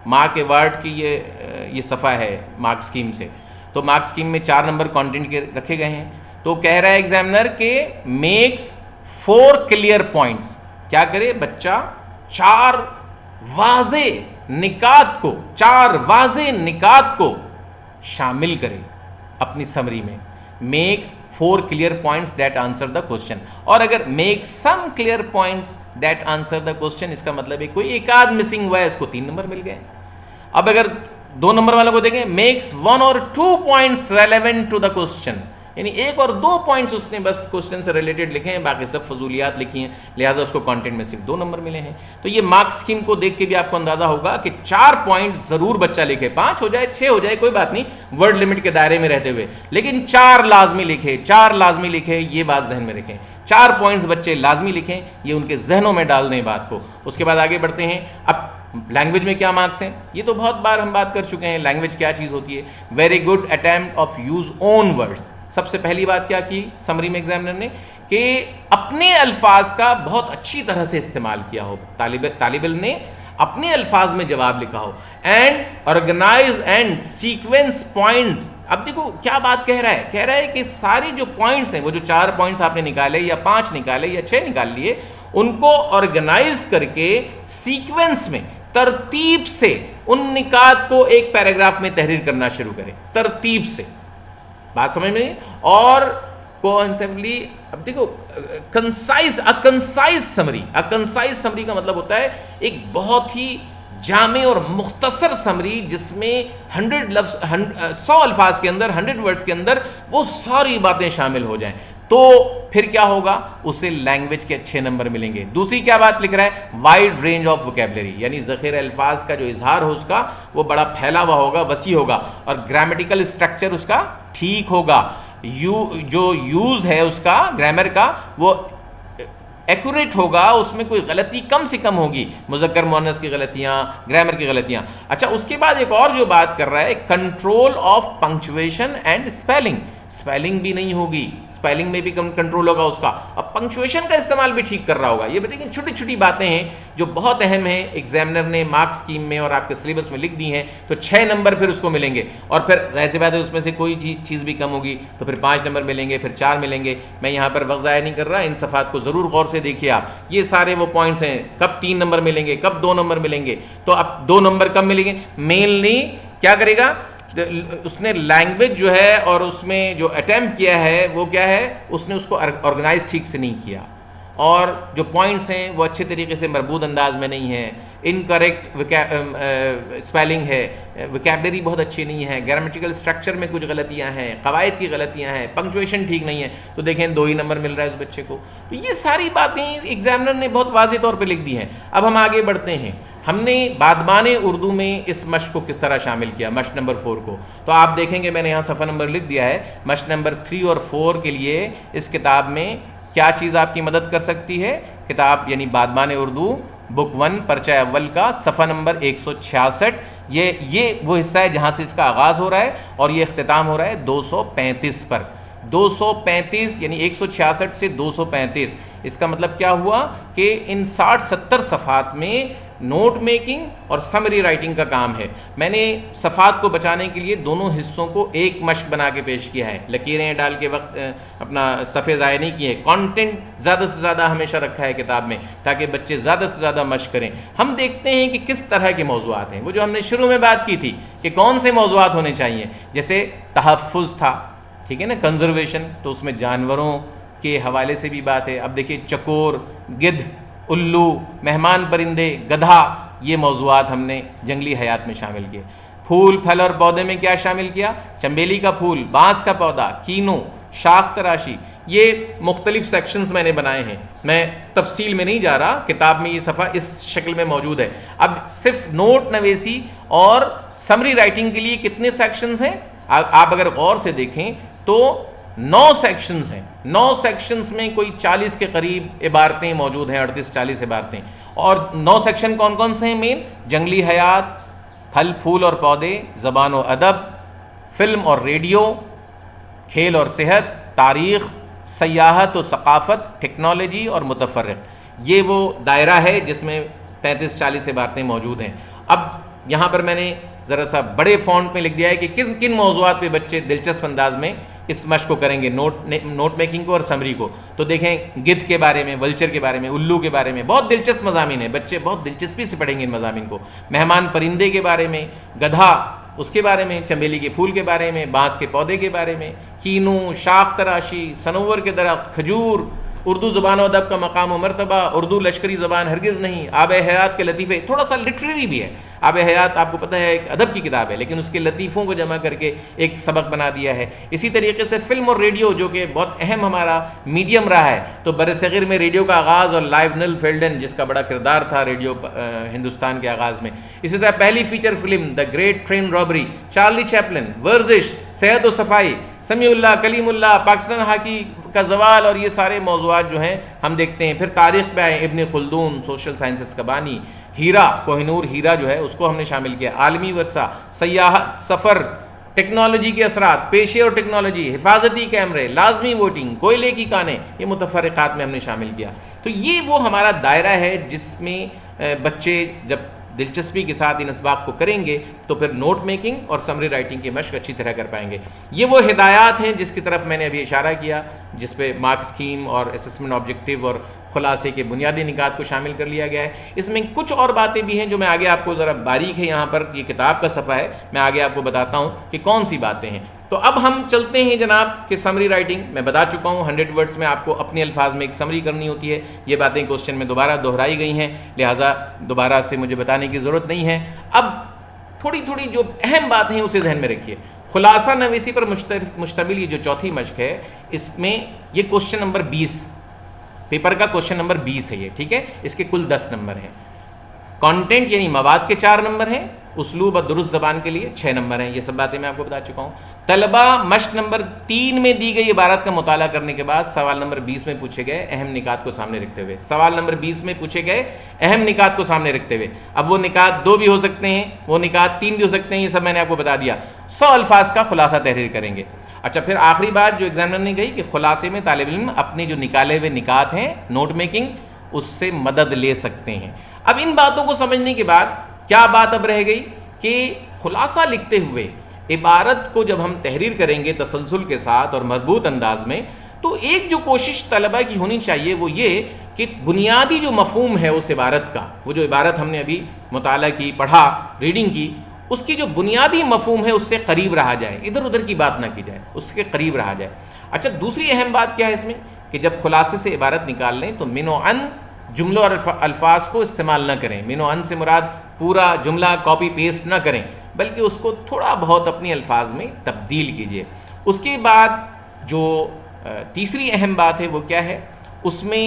مارک ایوارڈ کی یہ صفحہ ہے مارکس اسکیم سے, تو مارکس اسکیم میں 4 نمبر کانٹینٹ کے رکھے گئے ہیں. تو کہہ رہا ہے ایگزامنر کہ میکس 4 کلیئر پوائنٹس. کیا کرے بچہ 4 واضح نکات کو شامل کرے اپنی سمری میں. Max 4 clear points that answer the question, اور اگر make some clear points that answer the question, اس کا مطلب ہے کوئی ایک آدھ مسنگ ہوا ہے, اس کو 3 نمبر مل گئے. اب اگر 2 نمبر والوں کو دیکھیں, max 1 or 2 points relevant to the question, یعنی 1 اور 2 پوائنٹس اس نے بس کوسچن سے ریلیٹڈ لکھے ہیں، باقی سب فضولیات لکھی ہیں، لہٰذا اس کو کانٹینٹ میں صرف 2 نمبر ملے ہیں. تو یہ مارکس اسکیم کو دیکھ کے بھی آپ کو اندازہ ہوگا کہ 4 پوائنٹ ضرور بچہ لکھے، 5 ہو جائے 6 ہو جائے کوئی بات نہیں ورڈ لمٹ کے دائرے میں رہتے ہوئے، لیکن 4 لازمی لکھے، 4 لازمی لکھے، یہ بات ذہن میں رکھیں. 4 پوائنٹس بچے لازمی لکھیں، یہ ان کے ذہنوں میں ڈال دیں بات کو. اس کے بعد آگے بڑھتے ہیں. اب لینگویج میں کیا مارکس ہیں؟ یہ تو بہت بار ہم بات کر چکے ہیں. لینگویج کیا چیز ہوتی ہے؟ Very good attempt of use own words. سب سے پہلی بات کیا کی سمری میں ایگزامنر نے؟ کہ اپنے الفاظ کا بہت اچھی طرح سے استعمال کیا ہو. طالب علم نے اپنے الفاظ میں جواب لکھا ہو. And organize and sequence points. اب دیکھو کیا بات کہہ رہا ہے، کہہ رہا ہے کہ ساری جو پوائنٹس ہیں، وہ جو 4 پوائنٹس آپ نے نکالے یا 5 نکالے یا 6 نکال لیے، ان کو آرگنائز کر کے سیکوینس میں ترتیب سے ان نکات کو ایک پیراگراف میں تحریر کرنا شروع کریں. ترتیب سے، بات سمجھ میں؟ اور کوانسیپٹلی اب دیکھو کنسائز سمری کا مطلب ہوتا ہے ایک بہت ہی جامع اور مختصر سمری جس میں 100 الفاظ کے اندر، 100 ورڈز کے اندر وہ ساری باتیں شامل ہو جائیں. تو پھر کیا ہوگا؟ اسے لینگویج کے اچھے نمبر ملیں گے. دوسری کیا بات لکھ رہا ہے؟ وائڈ رینج آف ووکیبلری، یعنی ذخیرہ الفاظ کا جو اظہار ہو اس کا وہ بڑا پھیلا ہوا ہوگا، وسیع ہوگا، اور گرامیٹیکل اسٹرکچر اس کا ٹھیک ہوگا. جو یوز ہے اس کا گرامر کا وہ ایکوریٹ ہوگا، اس میں کوئی غلطی کم سے کم ہوگی، مذکر مؤنث کی غلطیاں، گرامر کی غلطیاں. اچھا اس کے بعد ایک اور جو بات کر رہا ہے، control of punctuation and spelling بھی نہیں ہوگی، اسپیلنگ میں بھی کنٹرول ہوگا اس کا، اب پنکچویشن کا استعمال بھی ٹھیک کر رہا ہوگا. یہ بتائیں چھوٹی چھوٹی باتیں ہیں جو بہت اہم ہیں، ایگزامنر نے مارکس اسکیم میں اور آپ کے سلیبس میں لکھ دی ہیں، تو 6 نمبر پھر اس کو ملیں گے. اور پھر ظاہر سی بات ہے اس میں سے کوئی چیز بھی کم ہوگی تو پھر 5 نمبر ملیں گے، پھر 4 ملیں گے. میں یہاں پر وقت ضائع نہیں کر رہا، ان صفحات کو ضرور غور سے دیکھیے آپ. یہ سارے وہ پوائنٹس ہیں، کب 3 نمبر ملیں گے، کب 2 نمبر ملیں گے. تو اب 2 نمبر کب ملیں گے؟ مینلی کیا کرے گا؟ اس نے لینگویج جو ہے اور اس میں جو اٹیمپٹ کیا ہے وہ کیا ہے؟ اس نے اس کو آرگنائز ٹھیک سے نہیں کیا، اور جو پوائنٹس ہیں وہ اچھے طریقے سے مربوط انداز میں نہیں ہیں، انکریکٹ اسپیلنگ ہے، وکیبلری بہت اچھی نہیں ہے، گرامیٹیکل اسٹرکچر میں کچھ غلطیاں ہیں، قواعد کی غلطیاں ہیں، پنکچویشن ٹھیک نہیں ہے. تو دیکھیں 2 ہی نمبر مل رہا ہے اس بچے کو. تو یہ ساری باتیں ایگزامنر نے بہت واضح طور پہ لکھ دی ہیں. اب ہم آگے بڑھتے ہیں. ہم نے بادبان اردو میں اس مشق کو کس طرح شامل کیا، مشق نمبر 4 کو. تو آپ دیکھیں گے میں نے یہاں صفحہ نمبر لکھ دیا ہے. مشق نمبر 3 اور 4 کے لیے اس کتاب میں کیا چیز آپ کی مدد کر سکتی ہے؟ کتاب یعنی بادبان اردو بک 1 پرچہ اول کا صفحہ نمبر 166. یہ وہ حصہ ہے جہاں سے اس کا آغاز ہو رہا ہے اور یہ اختتام ہو رہا ہے 235 پر. 235 یعنی 166 سے 235. اس کا مطلب کیا ہوا کہ ان 60-70 صفحات میں نوٹ میکنگ اور سمری رائٹنگ کا کام ہے. میں نے صفحات کو بچانے کے لیے دونوں حصوں کو ایک مشق بنا کے پیش کیا ہے، لکیریں ڈال کے وقت اپنا صفحے ضائع نہیں کیے. کانٹینٹ زیادہ سے زیادہ ہمیشہ رکھا ہے کتاب میں تاکہ بچے زیادہ سے زیادہ مشق کریں. ہم دیکھتے ہیں کہ کس طرح کے موضوعات ہیں، وہ جو ہم نے شروع میں بات کی تھی کہ کون سے موضوعات ہونے چاہیے، جیسے تحفظ تھا، ٹھیک ہے نا، کنزرویشن، تو اس میں جانوروں کے حوالے سے بھی بات ہے. اب دیکھیے چکور، گدھ، الو، مہمان پرندے، گدھا، یہ موضوعات ہم نے جنگلی حیات میں شامل کیے. پھول، پھل اور پودے میں کیا شامل کیا؟ چنبیلی کا پھول، بانس کا پودا، کینو، شاخ تراشی. یہ مختلف سیکشنز میں نے بنائے ہیں، میں تفصیل میں نہیں جا رہا، کتاب میں یہ صفحہ اس شکل میں موجود ہے. اب صرف نوٹ نویسی اور سمری رائٹنگ کے لیے کتنے سیکشنز ہیں؟ آپ اگر غور سے دیکھیں تو 9 سیکشنز ہیں. 9 سیکشنز میں کوئی 40 کے قریب عبارتیں موجود ہیں، 38-40 عبارتیں. اور 9 سیکشن کون کون سے ہیں؟ مین جنگلی حیات، پھل پھول اور پودے، زبان و ادب، فلم اور ریڈیو، کھیل اور صحت، تاریخ، سیاحت و ثقافت، ٹیکنالوجی اور متفرق. یہ وہ دائرہ ہے جس میں 35-40 عبارتیں موجود ہیں. اب یہاں پر میں نے ذرا سا بڑے فونٹ میں لکھ دیا ہے کہ کن کن موضوعات پہ بچے دلچسپ انداز میں اس مشق کو کریں گے، نوٹ میکنگ کو اور سمری کو. تو دیکھیں گدھ کے بارے میں، ولچر کے بارے میں، الو کے بارے میں بہت دلچسپ مضامین ہیں، بچے بہت دلچسپی سے پڑھیں گے ان مضامین کو. مہمان پرندے کے بارے میں، گدھا اس کے بارے میں، چنبیلی کے پھول کے بارے میں، بانس کے پودے کے بارے میں، کینو، شاخ تراشی، سنور کے درخت، کھجور، اردو زبان و ادب کا مقام و مرتبہ، اردو لشکری زبان ہرگز نہیں، آب حیات کے لطیفے، تھوڑا سا لٹریری بھی ہے۔ آب حیات آپ کو پتہ ہے ایک ادب کی کتاب ہے، لیکن اس کے لطیفوں کو جمع کر کے ایک سبق بنا دیا ہے۔ اسی طریقے سے فلم اور ریڈیو جو کہ بہت اہم ہمارا میڈیم رہا ہے، تو برصغیر میں ریڈیو کا آغاز اور لائیو نل فیلڈن جس کا بڑا کردار تھا ریڈیو ہندوستان کے آغاز میں۔ اسی طرح پہلی feature film The Great Train Robbery, Charlie Chaplin, ورزش، صحت و صفائی، سمیع اللہ، کلیم اللہ، پاکستان ہاکی کا زوال، اور یہ سارے موضوعات جو ہیں ہم دیکھتے ہیں۔ پھر تاریخ پہ آئے، ابن خلدون، سوشل سائنسز کا بانی، ہیرا، کوہ نور ہیرا جو ہے اس کو ہم نے شامل کیا، عالمی ورثہ، سیاحت، سفر، ٹیکنالوجی کے اثرات، پیشے اور ٹیکنالوجی، حفاظتی کیمرے، لازمی ووٹنگ، کوئلے کی کانیں، یہ متفرقات میں ہم نے شامل کیا۔ تو یہ وہ ہمارا دائرہ ہے جس میں بچے جب دلچسپی کے ساتھ ان اسباق کو کریں گے تو پھر نوٹ میکنگ اور سمری رائٹنگ کی مشق اچھی طرح کر پائیں گے۔ یہ وہ ہدایات ہیں جس کی طرف میں نے ابھی اشارہ کیا، جس پہ مارک اسکیم اور اسسمنٹ آبجیکٹیو اور خلاصے کے بنیادی نکات کو شامل کر لیا گیا ہے۔ اس میں کچھ اور باتیں بھی ہیں جو میں آگے آپ کو ذرا باریک ہے، یہاں پر یہ کتاب کا صفحہ ہے، میں آگے آپ کو بتاتا ہوں کہ کون سی باتیں ہیں۔ تو اب ہم چلتے ہیں جناب کہ سمری رائٹنگ میں بتا چکا ہوں 100 ورڈز میں آپ کو اپنے الفاظ میں ایک سمری کرنی ہوتی ہے۔ یہ باتیں کوسچن میں دوبارہ دہرائی گئی ہیں، لہٰذا دوبارہ سے مجھے بتانے کی ضرورت نہیں ہے۔ اب تھوڑی تھوڑی جو اہم بات ہیں اسے ذہن میں رکھیے۔ خلاصہ نویسی پر مشتمل یہ جو چوتھی مشق ہے، اس میں یہ کوسچن نمبر 20 پیپر کا کوسچن نمبر 20 ہے یہ، ٹھیک ہے؟ اس کے کل 10 نمبر ہیں۔ کانٹینٹ یعنی مواد کے 4 نمبر ہیں، اسلوب اور درست زبان کے لیے 6 نمبر ہیں۔ یہ سب باتیں میں آپ کو بتا چکا ہوں۔ طلبہ مشق نمبر 3 میں دی گئی عبارت کا مطالعہ کرنے کے بعد سوال نمبر 20 میں پوچھے گئے اہم نکات کو سامنے رکھتے ہوئے، سوال نمبر 20 میں پوچھے گئے اہم نکات کو سامنے رکھتے ہوئے، اب وہ نکات 2 بھی ہو سکتے ہیں، وہ نکات 3 بھی ہو سکتے ہیں، یہ سب میں نے آپ کو بتا دیا۔ 100 الفاظ کا خلاصہ تحریر کریں گے۔ اچھا، پھر آخری بات جو ایگزامنر نے کہی کہ خلاصے میں طالب علم اپنے جو نکالے ہوئے نکات ہیں نوٹ میکنگ اس سے مدد لے سکتے ہیں۔ اب ان باتوں کو سمجھنے کے بعد کیا بات اب رہ گئی کہ خلاصہ لکھتے ہوئے عبارت کو جب ہم تحریر کریں گے تسلسل کے ساتھ اور مربوط انداز میں، تو ایک جو کوشش طلبہ کی ہونی چاہیے وہ یہ کہ بنیادی جو مفہوم ہے اس عبارت کا، وہ جو عبارت ہم نے ابھی مطالعہ کی، پڑھا، ریڈنگ کی، اس کی جو بنیادی مفہوم ہے اس سے قریب رہا جائے، ادھر ادھر کی بات نہ کی جائے، اس کے قریب رہا جائے۔ اچھا، دوسری اہم بات کیا ہے اس میں کہ جب خلاصے سے عبارت نکال لیں تو من و عن جملوں اور الفاظ کو استعمال نہ کریں۔ من و عن سے مراد پورا جملہ کاپی پیسٹ نہ کریں، بلکہ اس کو تھوڑا بہت اپنے الفاظ میں تبدیل کیجیے۔ اس کے بعد جو تیسری اہم بات ہے وہ کیا ہے، اس میں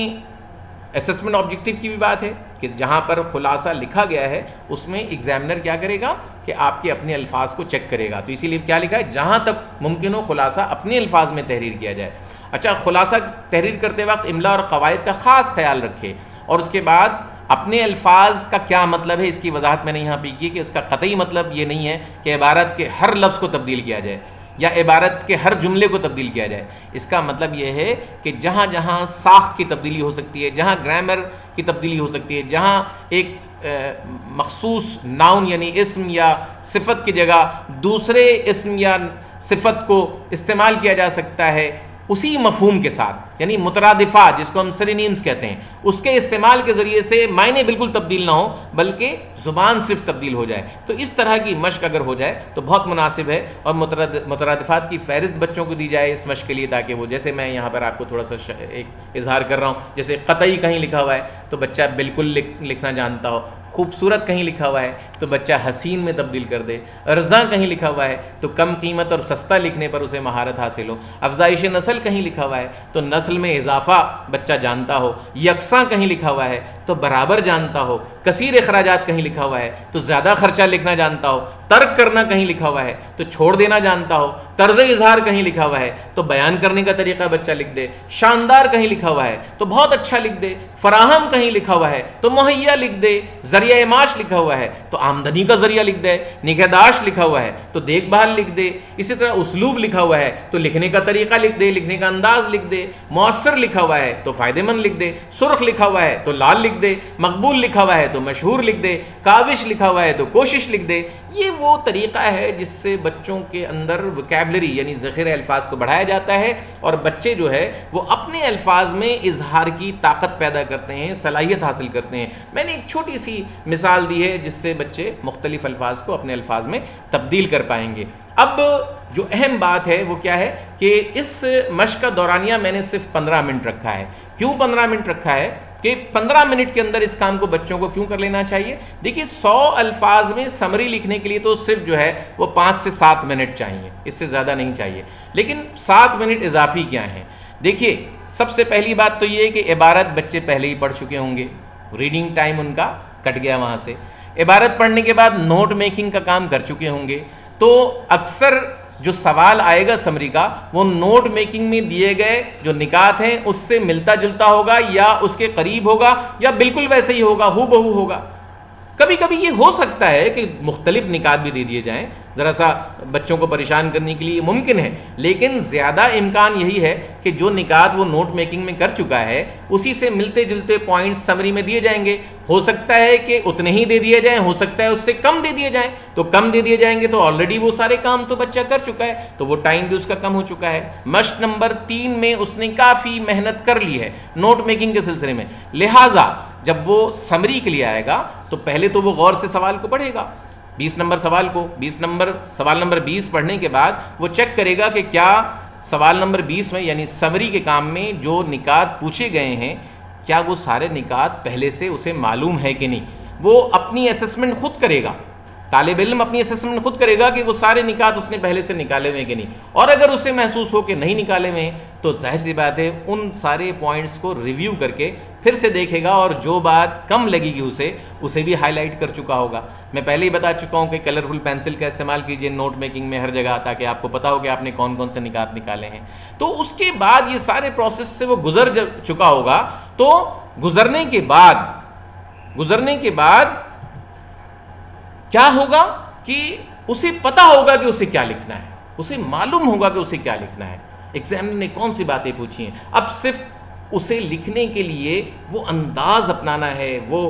اسسمنٹ آبجیکٹیو کی بھی بات ہے کہ جہاں پر خلاصہ لکھا گیا ہے اس میں ایگزامنر کیا کرے گا کہ آپ کے اپنے الفاظ کو چیک کرے گا، تو اسی لیے کیا لکھا ہے، جہاں تک ممکن ہو خلاصہ اپنے الفاظ میں تحریر کیا جائے۔ اچھا، خلاصہ تحریر کرتے وقت املا اور قواعد کا خاص خیال رکھے، اور اس کے بعد اپنے الفاظ کا کیا مطلب ہے اس کی وضاحت میں نے یہاں پہ کی کہ اس کا قطعی مطلب یہ نہیں ہے کہ عبارت کے ہر لفظ کو تبدیل کیا جائے یا عبارت کے ہر جملے کو تبدیل کیا جائے۔ اس کا مطلب یہ ہے کہ جہاں جہاں ساخت کی تبدیلی ہو سکتی ہے، جہاں گرامر کی تبدیلی ہو سکتی ہے، جہاں ایک مخصوص ناؤن یعنی اسم یا صفت کی جگہ دوسرے اسم یا صفت کو استعمال کیا جا سکتا ہے اسی مفہوم کے ساتھ، یعنی مترادفات جس کو ہم سرینیمز کہتے ہیں، اس کے استعمال کے ذریعے سے معنی بالکل تبدیل نہ ہو بلکہ زبان صرف تبدیل ہو جائے۔ تو اس طرح کی مشق اگر ہو جائے تو بہت مناسب ہے، اور مترادفات کی فہرست بچوں کو دی جائے اس مشق کے لیے، تاکہ وہ جیسے میں یہاں پر آپ کو تھوڑا سا ایک اظہار کر رہا ہوں، جیسے قطعی کہیں لکھا ہوا ہے تو بچہ بالکل لکھنا جانتا ہو، خوبصورت کہیں لکھا ہوا ہے تو بچہ حسین میں تبدیل کر دے، رضا کہیں لکھا ہوا ہے تو کم قیمت اور سستا لکھنے پر اسے مہارت حاصل ہو، افزائش نسل کہیں لکھا ہوا ہے تو نسل میں اضافہ بچہ جانتا ہو، یکساں کہیں لکھا ہوا ہے تو برابر جانتا ہو، کثیر اخراجات کہیں لکھا ہوا ہے تو زیادہ خرچہ لکھنا جانتا ہو، ترک کرنا کہیں لکھا ہوا ہے تو چھوڑ دینا جانتا ہو، طرز اظہار کہیں لکھا ہوا ہے تو بیان کرنے کا طریقہ بچہ لکھ دے، شاندار کہیں لکھا ہوا ہے تو بہت اچھا لکھ دے، فراہم کہیں لکھا ہوا ہے تو مہیا لکھ دے، ذریعہ معاش لکھا ہوا ہے تو آمدنی کا ذریعہ لکھ دے، نگہداشت لکھا ہوا ہے تو دیکھ بھال لکھ دے، اسی طرح اسلوب لکھا ہوا ہے تو لکھنے کا طریقہ لکھ دے، لکھنے کا انداز لکھ دے، مؤثر لکھا ہوا ہے تو فائدہ مند لکھ دے، سرخ لکھا ہوا ہے تو لال لکھ دے، مقبول لکھا ہوا ہے تو مشہور لکھ دے، کاوش لکھا ہوا ہے تو کوشش لکھ دے۔ یہ وہ طریقہ ہے جس سے بچوں کے اندر وکیبلری یعنی ذخیرہ الفاظ کو بڑھایا جاتا ہے، اور بچے جو ہے وہ اپنے الفاظ میں اظہار کی طاقت پیدا کرتے ہیں، صلاحیت حاصل کرتے ہیں۔ میں نے ایک چھوٹی سی مثال دی ہے جس سے بچے مختلف الفاظ کو اپنے الفاظ میں تبدیل کر پائیں گے۔ اب جو اہم بات ہے وہ کیا ہے کہ اس مشق کا دورانیہ میں نے صرف 15 منٹ رکھا ہے، کیوں 15 منٹ رکھا ہے کہ 15 منٹ کے اندر اس کام کو بچوں کو کیوں کر لینا چاہیے؟ دیکھیے 100 الفاظ میں سمری لکھنے کے لیے تو صرف جو ہے وہ 5 سے 7 منٹ چاہیے، اس سے زیادہ نہیں چاہیے، لیکن 7 منٹ اضافی کیا ہیں؟ دیکھیے سب سے پہلی بات تو یہ ہے کہ عبارت بچے پہلے ہی پڑھ چکے ہوں گے، ریڈنگ ٹائم ان کا کٹ گیا وہاں سے، عبارت پڑھنے کے بعد نوٹ میکنگ کا کام کر چکے ہوں گے، تو اکثر جو سوال آئے گا سمری کا وہ نوٹ میکنگ میں دیے گئے جو نکات ہیں اس سے ملتا جلتا ہوگا یا اس کے قریب ہوگا یا بالکل ویسے ہی ہوگا، ہو بہو ہوگا۔ کبھی کبھی یہ ہو سکتا ہے کہ مختلف نکات بھی دے دیے جائیں، ذرا سا بچوں کو پریشان کرنے کے لیے ممکن ہے، لیکن زیادہ امکان یہی ہے کہ جو نکات وہ نوٹ میکنگ میں کر چکا ہے اسی سے ملتے جلتے پوائنٹس سمری میں دیے جائیں گے۔ ہو سکتا ہے کہ اتنے ہی دے دیے جائیں، ہو سکتا ہے اس سے کم دے دیے جائیں، تو کم دے دیے جائیں گے تو آلریڈی وہ سارے کام تو بچہ کر چکا ہے، تو وہ ٹائم بھی اس کا کم ہو چکا ہے۔ مشق نمبر 3 میں اس نے کافی محنت کر لی ہے نوٹ میکنگ کے سلسلے میں، لہٰذا جب وہ سمری کے لیے آئے گا تو پہلے تو وہ غور سے سوال کو پڑھے گا، 20 نمبر سوال کو، سوال نمبر 20 پڑھنے کے بعد وہ چیک کرے گا کہ کیا سوال نمبر 20 میں یعنی سمری کے کام میں جو نکات پوچھے گئے ہیں کیا وہ سارے نکات پہلے سے اسے معلوم ہے کہ نہیں۔ وہ اپنی اسسمنٹ خود کرے گا، طالب علم اپنی اسسمنٹ خود کرے گا کہ وہ سارے نکات اس نے پہلے سے نکالے ہوئے کہ نہیں، اور اگر اسے محسوس ہو کہ نہیں نکالے ہوئے ہیں تو ظاہر سی بات ہے ان سارے پوائنٹس کو ریویو کر کے پھر سے دیکھے گا، اور جو بات کم لگے گی اسے بھی ہائی لائٹ کر چکا ہوگا۔ میں پہلے ہی بتا چکا ہوں کہ کلرفل پینسل کا استعمال کیجئے نوٹ میکنگ میں ہر جگہ، تاکہ آپ کو پتا ہو کہ آپ نے کون کون سے نکات نکالے ہیں۔ تو اس کے بعد یہ سارے پروسیس سے وہ گزر چکا ہوگا، تو گزرنے کے بعد کیا ہوگا کہ اسے پتا ہوگا کہ اسے کیا لکھنا ہے، اسے معلوم ہوگا کہ اسے کیا لکھنا ہے، ایگزامنر نے کون سی باتیں پوچھی ہیں۔ اب صرف اسے لکھنے کے لیے وہ انداز اپنانا ہے، وہ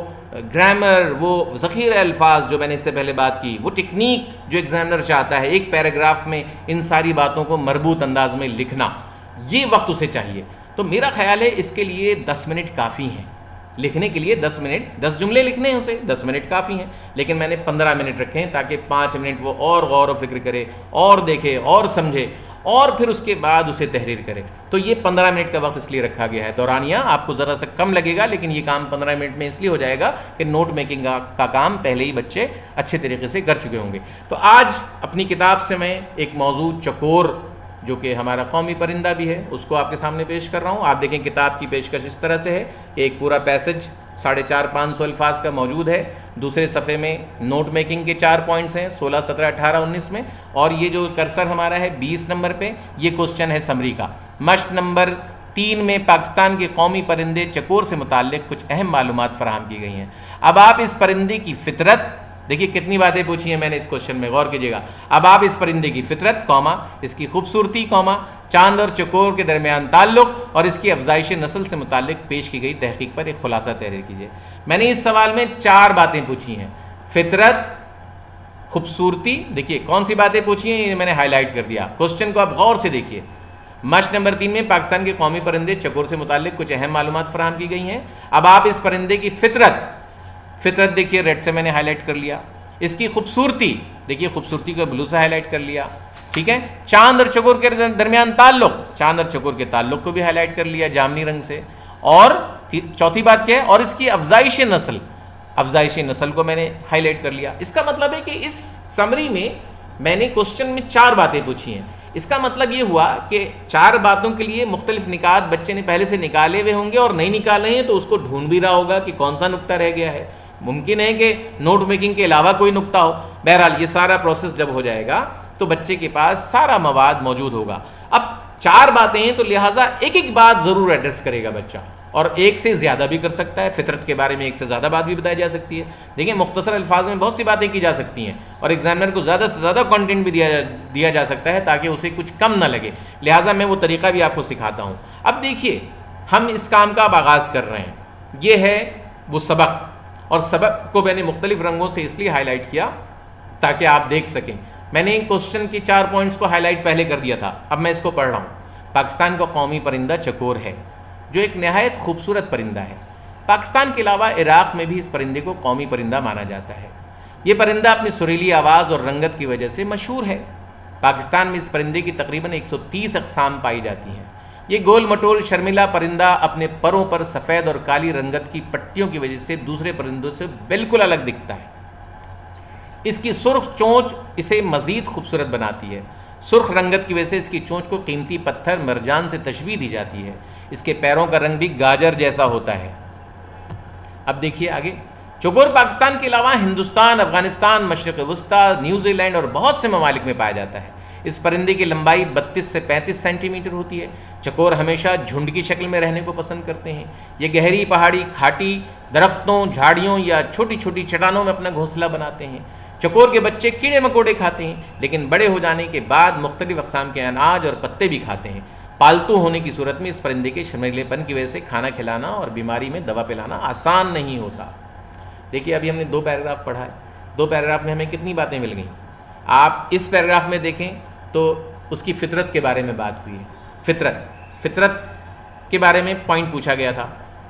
گرامر، وہ ذخیرہ الفاظ جو میں نے اس سے پہلے بات کی، وہ ٹیکنیک جو ایگزامنر چاہتا ہے ایک پیراگراف میں ان ساری باتوں کو مربوط انداز میں لکھنا، یہ وقت اسے چاہیے۔ تو میرا خیال ہے اس کے لیے 10 منٹ کافی ہیں، لکھنے کے لیے 10 منٹ، 10 جملے لکھنے ہیں اسے 10 منٹ کافی ہیں، لیکن میں نے 15 منٹ رکھے ہیں تاکہ 5 منٹ وہ اور غور و فکر کرے اور دیکھے اور سمجھے اور پھر اس کے بعد اسے تحریر کرے۔ تو یہ 15 منٹ کا وقت اس لیے رکھا گیا ہے۔ دورانیہ آپ کو ذرا سا کم لگے گا، لیکن یہ کام 15 منٹ میں اس لیے ہو جائے گا کہ نوٹ میکنگ کا کام پہلے ہی بچے اچھے طریقے سے کر چکے ہوں گے۔ تو آج اپنی کتاب سے میں ایک موضوع چکور، جو کہ ہمارا قومی پرندہ بھی ہے، اس کو آپ کے سامنے پیش کر رہا ہوں۔ آپ دیکھیں کتاب کی پیشکش اس طرح سے ہے کہ ایک پورا پیسج 450-500 الفاظ کا موجود ہے، دوسرے صفحے میں نوٹ میکنگ کے 4 پوائنٹس ہیں 16, 17, 18, 19 میں، اور یہ جو کرسر ہمارا ہے 20 نمبر پہ یہ کوسچن ہے سمری کا۔ مشق نمبر 3 میں پاکستان کے قومی پرندے چکور سے متعلق کچھ اہم معلومات فراہم کی گئی ہیں۔ اب آپ اس پرندے کی فطرت، دیکھیے کتنی باتیں پوچھی ہیں میں نے اس کوشچن میں، غور کیجیے گا۔ اب آپ اس پرندے کی فطرت، اس کی خوبصورتی، چاند اور چکور کے درمیان تعلق اور اس کی افزائش نسل سے متعلق پیش کی گئی تحقیق پر ایک خلاصہ تحریر کیجیے۔ میں نے اس سوال میں 4 باتیں پوچھی ہیں، فطرت، خوبصورتی، دیکھیے کون سی باتیں پوچھی ہیں یہ میں نے ہائی لائٹ کر دیا، کوشچن کو آپ غور سے دیکھیے۔ مشق نمبر 3 میں پاکستان کے قومی پرندے چکور سے متعلق کچھ اہم معلومات فراہم کی گئی ہیں۔ اب آپ اس پرندے کی فطرت دیکھیے، ریڈ سے میں نے ہائی لائٹ کر لیا۔ اس کی خوبصورتی دیکھیے، خوبصورتی کو بلو سے ہائی لائٹ کر لیا، ٹھیک ہے۔ چاند اور چکور کے درمیان تعلق، چاند اور چکور کے تعلق کو بھی ہائی لائٹ کر لیا جامنی رنگ سے۔ اور چوتھی بات کیا ہے، اور اس کی افزائش نسل کو میں نے ہائی لائٹ کر لیا۔ اس کا مطلب ہے کہ اس سمری میں نے کوسچن میں 4 باتیں پوچھی ہیں، اس کا مطلب یہ ہوا کہ 4 باتوں کے لیے مختلف نکات بچے نے پہلے سے نکالے ہوئے ہوں گے، اور نہیں نکالے ہیں تو اس کو ڈھونڈ بھی رہا ہوگا کہ کون سا نقطہ رہ گیا ہے، ممکن ہے کہ نوٹ میکنگ کے علاوہ کوئی نقطہ ہو۔ بہرحال یہ سارا پروسیس جب ہو جائے گا تو بچے کے پاس سارا مواد موجود ہوگا۔ اب 4 باتیں ہیں تو لہٰذا ایک بات ضرور ایڈریس کرے گا بچہ، اور ایک سے زیادہ بھی کر سکتا ہے، فطرت کے بارے میں ایک سے زیادہ بات بھی بتائی جا سکتی ہے۔ دیکھیں مختصر الفاظ میں بہت سی باتیں کی جا سکتی ہیں، اور ایگزامنر کو زیادہ سے زیادہ کنٹینٹ بھی دیا جا سکتا ہے تاکہ اسے کچھ کم نہ لگے، لہٰذا میں وہ طریقہ بھی آپ کو سکھاتا ہوں۔ اب دیکھیے ہم اس کام کا اب آغاز کر رہے ہیں، یہ ہے وہ سبق، اور سبق کو میں نے مختلف رنگوں سے اس لیے ہائی لائٹ کیا تاکہ آپ دیکھ سکیں۔ میں نے کوسچن کی 4 پوائنٹس کو ہائی لائٹ پہلے کر دیا تھا، اب میں اس کو پڑھ رہا ہوں۔ پاکستان کا قومی پرندہ چکور ہے، جو ایک نہایت خوبصورت پرندہ ہے۔ پاکستان کے علاوہ عراق میں بھی اس پرندے کو قومی پرندہ مانا جاتا ہے۔ یہ پرندہ اپنی سریلی آواز اور رنگت کی وجہ سے مشہور ہے۔ پاکستان میں اس پرندے کی تقریباً 130 اقسام پائی جاتی ہیں۔ یہ گول مٹول شرمیلا پرندہ اپنے پروں پر سفید اور کالی رنگت کی پٹیوں کی وجہ سے دوسرے پرندوں سے بالکل الگ دکھتا ہے۔ اس کی سرخ چونچ اسے مزید خوبصورت بناتی ہے۔ سرخ رنگت کی وجہ سے اس کی چونچ کو قیمتی پتھر مرجان سے تشبیہ دی جاتی ہے۔ اس کے پیروں کا رنگ بھی گاجر جیسا ہوتا ہے۔ اب دیکھیے آگے، چکور پاکستان کے علاوہ ہندوستان، افغانستان، مشرق وسطیٰ، نیوزی لینڈ اور بہت سے ممالک میں پایا جاتا ہے۔ اس پرندے کی لمبائی 32 سے 35 سینٹی میٹر ہوتی ہے۔ چکور ہمیشہ جھنڈ کی شکل میں رہنے کو پسند کرتے ہیں۔ یہ گہری پہاڑی، کھاٹی درختوں، جھاڑیوں یا چھوٹی چھوٹی چٹانوں میں اپنا گھونسلہ بناتے ہیں۔ چکور کے بچے کیڑے مکوڑے کھاتے ہیں، لیکن بڑے ہو جانے کے بعد مختلف اقسام کے اناج اور پتے بھی کھاتے ہیں۔ پالتو ہونے کی صورت میں اس پرندے کے شرمیلے پن کی وجہ سے کھانا کھلانا اور بیماری میں دوا پلانا آسان نہیں ہوتا۔ دیکھیے ابھی ہم نے 2 پیراگراف پڑھا ہے، 2 پیراگراف میں ہمیں کتنی باتیں مل گئیں۔ آپ اس پیراگراف میں دیکھیں تو اس کی فطرت کے بارے میں بات ہوئی ہے۔ فطرت کے بارے میں پوائنٹ پوچھا گیا تھا۔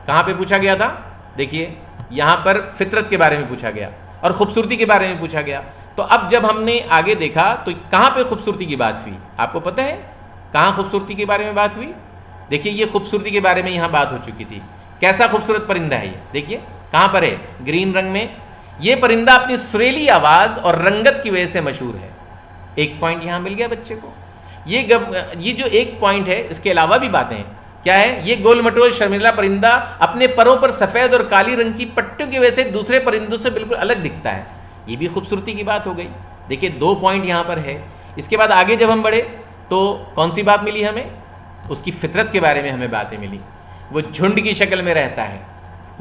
کہاں پہ پوچھا گیا تھا؟ دیکھیے یہاں پر فطرت کے بارے میں پوچھا گیا اور خوبصورتی کے بارے میں پوچھا گیا۔ تو اب جب ہم نے آگے دیکھا تو کہاں پہ خوبصورتی کی بات ہوئی؟ آپ کو پتہ ہے کہاں خوبصورتی کے بارے میں بات ہوئی؟ دیکھیے یہ خوبصورتی کے بارے میں یہاں بات ہو چکی تھی۔ کیسا خوبصورت پرندہ ہے یہ؟ دیکھیے کہاں پر ہے، گرین رنگ میں۔ یہ پرندہ اپنی سریلی آواز اور رنگت کی وجہ سے مشہور ہے۔ ایک پوائنٹ یہاں مل گیا بچے کو۔ یہ جو ایک پوائنٹ ہے، اس کے علاوہ بھی باتیں ہیں۔ کیا ہے؟ یہ گول مٹول شرمیلا پرندہ اپنے پروں پر سفید اور کالی رنگ کی پٹیوں کی وجہ سے دوسرے پرندوں سے بالکل الگ دکھتا ہے۔ یہ بھی خوبصورتی کی بات ہو گئی۔ دیکھیے 2 پوائنٹ یہاں پر ہے۔ اس کے بعد آگے جب ہم بڑھے تو کون سی بات ملی ہمیں؟ اس کی فطرت کے بارے میں ہمیں باتیں ملی۔ وہ جھنڈ کی شکل میں رہتا ہے،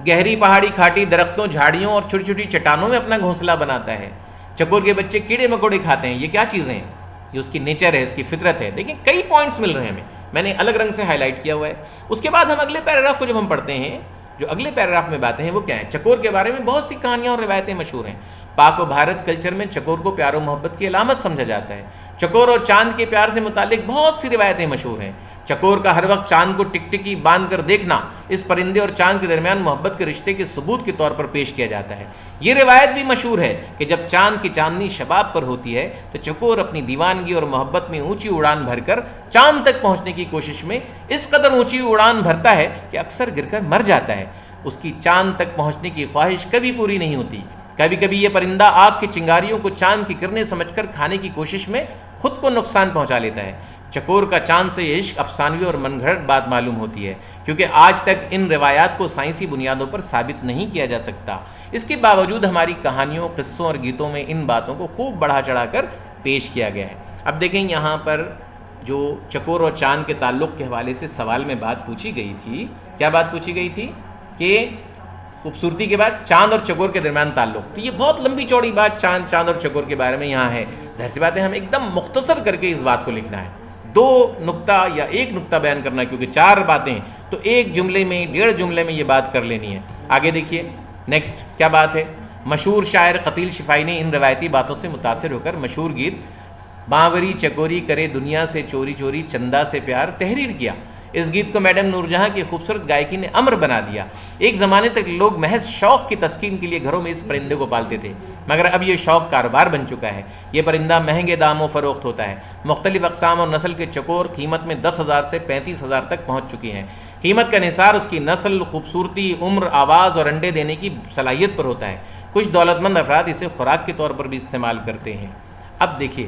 گہری پہاڑی کھاٹی درختوں، جھاڑیوں اور چھوٹی چھوٹی چٹانوں میں اپنا گھونسلہ بناتا ہے۔ چکور کے بچے کیڑے مکوڑے کھاتے ہیں۔ یہ کیا چیزیں ہیں؟ یہ اس کی نیچر ہے، اس کی فطرت ہے۔ دیکھیں کئی پوائنٹس مل رہے ہیں ہمیں، میں نے الگ رنگ سے ہائی لائٹ کیا ہوا ہے۔ اس کے بعد ہم اگلے پیراگراف کو جب ہم پڑھتے ہیں، جو اگلے پیراگراف میں باتیں ہیں وہ کیا ہیں؟ چکور کے بارے میں بہت سی کہانیاں اور روایتیں مشہور ہیں۔ پاک و بھارت کلچر میں چکور کو پیار و محبت کی علامت سمجھا جاتا ہے۔ چکور اور چاند کے پیار سے متعلق بہت سی روایتیں مشہور ہیں۔ چکور کا ہر وقت چاند کو ٹکٹکی باندھ کر دیکھنا اس پرندے اور چاند کے درمیان محبت کے رشتے کے ثبوت کے طور پر پیش کیا جاتا ہے۔ یہ روایت بھی مشہور ہے کہ جب چاند کی چاندنی شباب پر ہوتی ہے تو چکور اپنی دیوانگی اور محبت میں اونچی اڑان بھر کر چاند تک پہنچنے کی کوشش میں اس قدر اونچی اڑان بھرتا ہے کہ اکثر گر کر مر جاتا ہے۔ اس کی چاند تک پہنچنے کی خواہش کبھی پوری نہیں ہوتی۔ کبھی کبھی یہ پرندہ آگ کی چنگاریوں کو چاند کی کرنیں سمجھ کر کھانے کی کوشش میں خود کو نقصان پہنچا لیتا ہے۔ چکور کا چاند سے یہ عشق افسانوی اور من گھڑت بات معلوم ہوتی ہے، کیونکہ آج تک ان روایات کو سائنسی بنیادوں پر ثابت نہیں کیا جا سکتا۔ اس کے باوجود ہماری کہانیوں، قصوں اور گیتوں میں ان باتوں کو خوب بڑھا چڑھا کر پیش کیا گیا ہے۔ اب دیکھیں یہاں پر جو چکور اور چاند کے تعلق کے حوالے سے سوال میں بات پوچھی گئی تھی، کیا بات پوچھی گئی تھی؟ کہ خوبصورتی کے بعد چاند اور چکور کے درمیان تعلق۔ تو یہ بہت لمبی چوڑی بات چاند اور چکور کے بارے میں یہاں ہے۔ ظاہر سی بات ہے ہم ایک دم مختصر کر کے اس بات کو لکھنا ہے، 2 نقطہ یا 1 نقطہ بیان کرنا ہے، کیونکہ 4 باتیں تو ایک جملے میں 1.5 جملے میں یہ بات کر لینی ہے۔ آگے دیکھیے نیکسٹ کیا بات ہے۔ مشہور شاعر قتیل شفائی نے ان روایتی باتوں سے متاثر ہو کر مشہور گیت باوری چکوری کرے دنیا سے چوری چوری چندہ سے پیار تحریر کیا۔ اس گیت کو میڈم نور جہاں کی خوبصورت گائیکی نے امر بنا دیا۔ ایک زمانے تک لوگ محض شوق کی تسکین کے لیے گھروں میں اس پرندے کو پالتے تھے، مگر اب یہ شوق کاروبار بن چکا ہے۔ یہ پرندہ مہنگے داموں فروخت ہوتا ہے۔ مختلف اقسام اور نسل کے چکور قیمت میں 10,000 سے 35,000 تک پہنچ چکی ہیں۔ قیمت کا انحصار اس کی نسل، خوبصورتی، عمر، آواز اور انڈے دینے کی صلاحیت پر ہوتا ہے۔ کچھ دولت مند افراد اسے خوراک کے طور پر بھی استعمال کرتے ہیں۔ اب دیکھیے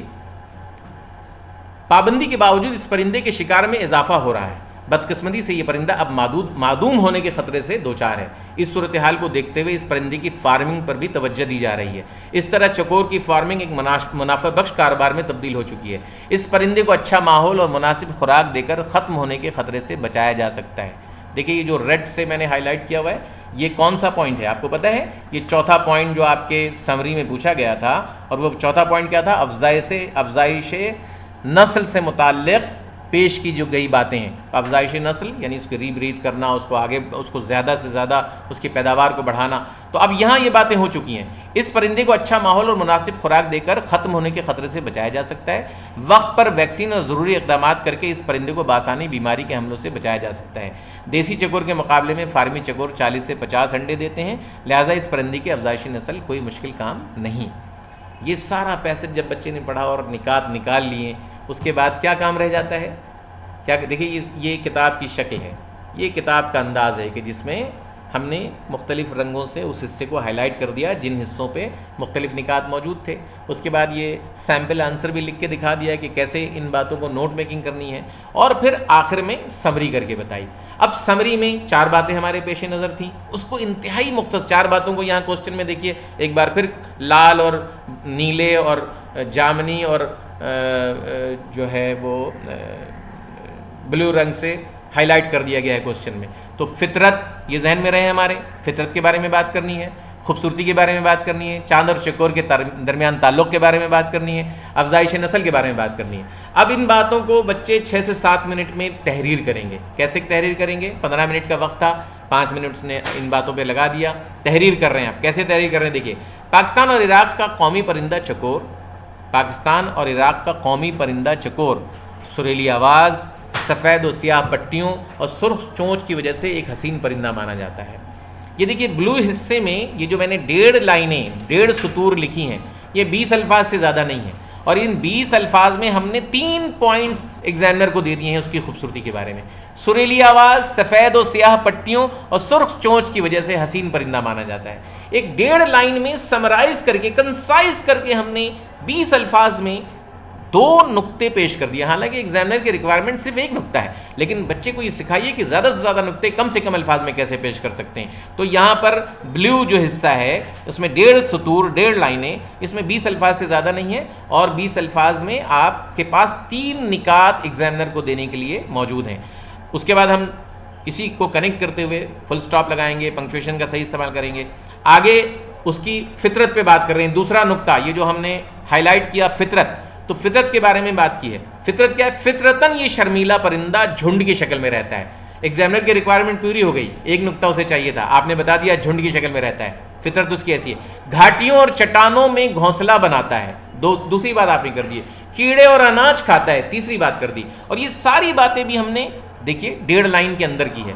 پابندی کے باوجود اس پرندے کے شکار میں اضافہ ہو رہا ہے۔ بدقسمتی سے یہ پرندہ اب معدوم ہونے کے خطرے سے دوچار ہے۔ اس صورتحال کو دیکھتے ہوئے اس پرندے کی فارمنگ پر بھی توجہ دی جا رہی ہے۔ اس طرح چکور کی فارمنگ ایک منافع بخش کاروبار میں تبدیل ہو چکی ہے۔ اس پرندے کو اچھا ماحول اور مناسب خوراک دے کر ختم ہونے کے خطرے سے بچایا جا سکتا ہے۔ دیکھیے یہ جو ریڈ سے میں نے ہائی لائٹ کیا ہوا ہے، یہ کون سا پوائنٹ ہے آپ کو پتہ ہے؟ یہ چوتھا پوائنٹ جو آپ کے سمری میں پوچھا گیا تھا، اور وہ چوتھا پوائنٹ کیا تھا؟ افزائش نسل سے متعلق پیش کی جو گئی باتیں ہیں۔ افزائش نسل یعنی اس کو ریبریتھ کرنا، اس کو آگے اس کو زیادہ سے زیادہ اس کی پیداوار کو بڑھانا۔ تو اب یہاں یہ باتیں ہو چکی ہیں۔ اس پرندے کو اچھا ماحول اور مناسب خوراک دے کر ختم ہونے کے خطرے سے بچایا جا سکتا ہے۔ وقت پر ویکسین اور ضروری اقدامات کر کے اس پرندے کو بآسانی بیماری کے حملوں سے بچایا جا سکتا ہے۔ دیسی چکور کے مقابلے میں فارمی چکور 40 سے 50 انڈے دیتے ہیں، لہٰذا اس پرندے کی افزائشی نسل کوئی مشکل کام نہیں۔ یہ سارا پیسج جب بچے نے پڑھا اور نکات نکال لیے، اس کے بعد کیا کام رہ جاتا ہے؟ کیا دیکھیے یہ کتاب کی شکل ہے، یہ کتاب کا انداز ہے کہ جس میں ہم نے مختلف رنگوں سے اس حصے کو ہائی لائٹ کر دیا جن حصوں پہ مختلف نکات موجود تھے. اس کے بعد یہ سیمپل آنسر بھی لکھ کے دکھا دیا کہ کیسے ان باتوں کو نوٹ میکنگ کرنی ہے، اور پھر آخر میں سمری کر کے بتائی. اب سمری میں 4 باتیں ہمارے پیش نظر تھیں، اس کو انتہائی مختصر 4 باتوں کو یہاں کوسچن میں دیکھیے ایک بار پھر لال اور نیلے اور جامنی اور جو ہے وہ بلو رنگ سے ہائی لائٹ کر دیا گیا ہے کوسچن میں. تو فطرت یہ ذہن میں رہے ہمارے، فطرت کے بارے میں بات کرنی ہے، خوبصورتی کے بارے میں بات کرنی ہے، چاند اور چکور کے درمیان تعلق کے بارے میں بات کرنی ہے، افزائش نسل کے بارے میں بات کرنی ہے. اب ان باتوں کو بچے 6 سے 7 منٹ میں تحریر کریں گے. کیسے تحریر کریں گے؟ 15 منٹ کا وقت تھا، 5 منٹ نے ان باتوں پہ لگا دیا. تحریر کر رہے ہیں آپ، کیسے تحریر کر رہے ہیں دیکھیے. پاکستان اور عراق کا قومی پرندہ چکور، پاکستان اور عراق کا قومی پرندہ چکور سریلی آواز، سفید و سیاہ پٹیوں اور سرخ چونچ کی وجہ سے ایک حسین پرندہ مانا جاتا ہے. یہ دیکھیے بلو حصے میں یہ جو میں نے 1.5 لائنیں 1.5 سطور لکھی ہیں، یہ 20 الفاظ سے زیادہ نہیں ہیں، اور ان 20 الفاظ میں ہم نے 3 پوائنٹس ایگزامنر کو دے دیے ہیں اس کی خوبصورتی کے بارے میں. سریلی آواز، سفید و سیاہ پٹیوں اور سرخ چونچ کی وجہ سے حسین پرندہ مانا جاتا ہے. ایک 1.5 لائن میں سمرائز کر کے، کنسائز کر کے ہم نے 20 الفاظ میں 2 نقطے پیش کر دیے. حالانکہ ایگزامنر کی ریکوائرمنٹ صرف 1 نقطہ ہے، لیکن بچے کو یہ سکھائیے کہ زیادہ سے زیادہ نقطے کم سے کم الفاظ میں کیسے پیش کر سکتے ہیں. تو یہاں پر بلیو جو حصہ ہے اس میں 1.5 سطور 1.5 لائنیں، اس میں 20 الفاظ سے زیادہ نہیں ہے، اور 20 الفاظ میں آپ کے پاس 3 نکات ایگزامنر کو دینے کے لیے موجود ہیں. اس کے بعد ہم اسی کو کنیکٹ کرتے ہوئے فل سٹاپ لگائیں گے، پنکچویشن کا صحیح استعمال کریں گے. آگے اس کی فطرت پہ بات کر رہے ہیں. دوسرا نقطہ یہ جو ہم نے ہائی لائٹ کیا، فطرت. تو فطرت کے بارے میں بات کی ہے. فطرت کیا ہے؟ فطرتاً یہ شرمیلا پرندہ جھنڈ کی شکل میں رہتا ہے. ایگزامنر کی ریکوائرمنٹ پوری ہو گئی، 1 نقطہ اسے چاہیے تھا، آپ نے بتا دیا جھنڈ کی شکل میں رہتا ہے. فطرت اس کی ایسی ہے. گھاٹیوں اور چٹانوں میں گھونسلہ بناتا ہے، دوسری بات آپ نے کر دی. کیڑے اور اناج کھاتا ہے، تیسری بات کر دی. اور یہ ساری باتیں بھی ہم نے دیکھیے 1.5 لائن کے اندر کی ہے،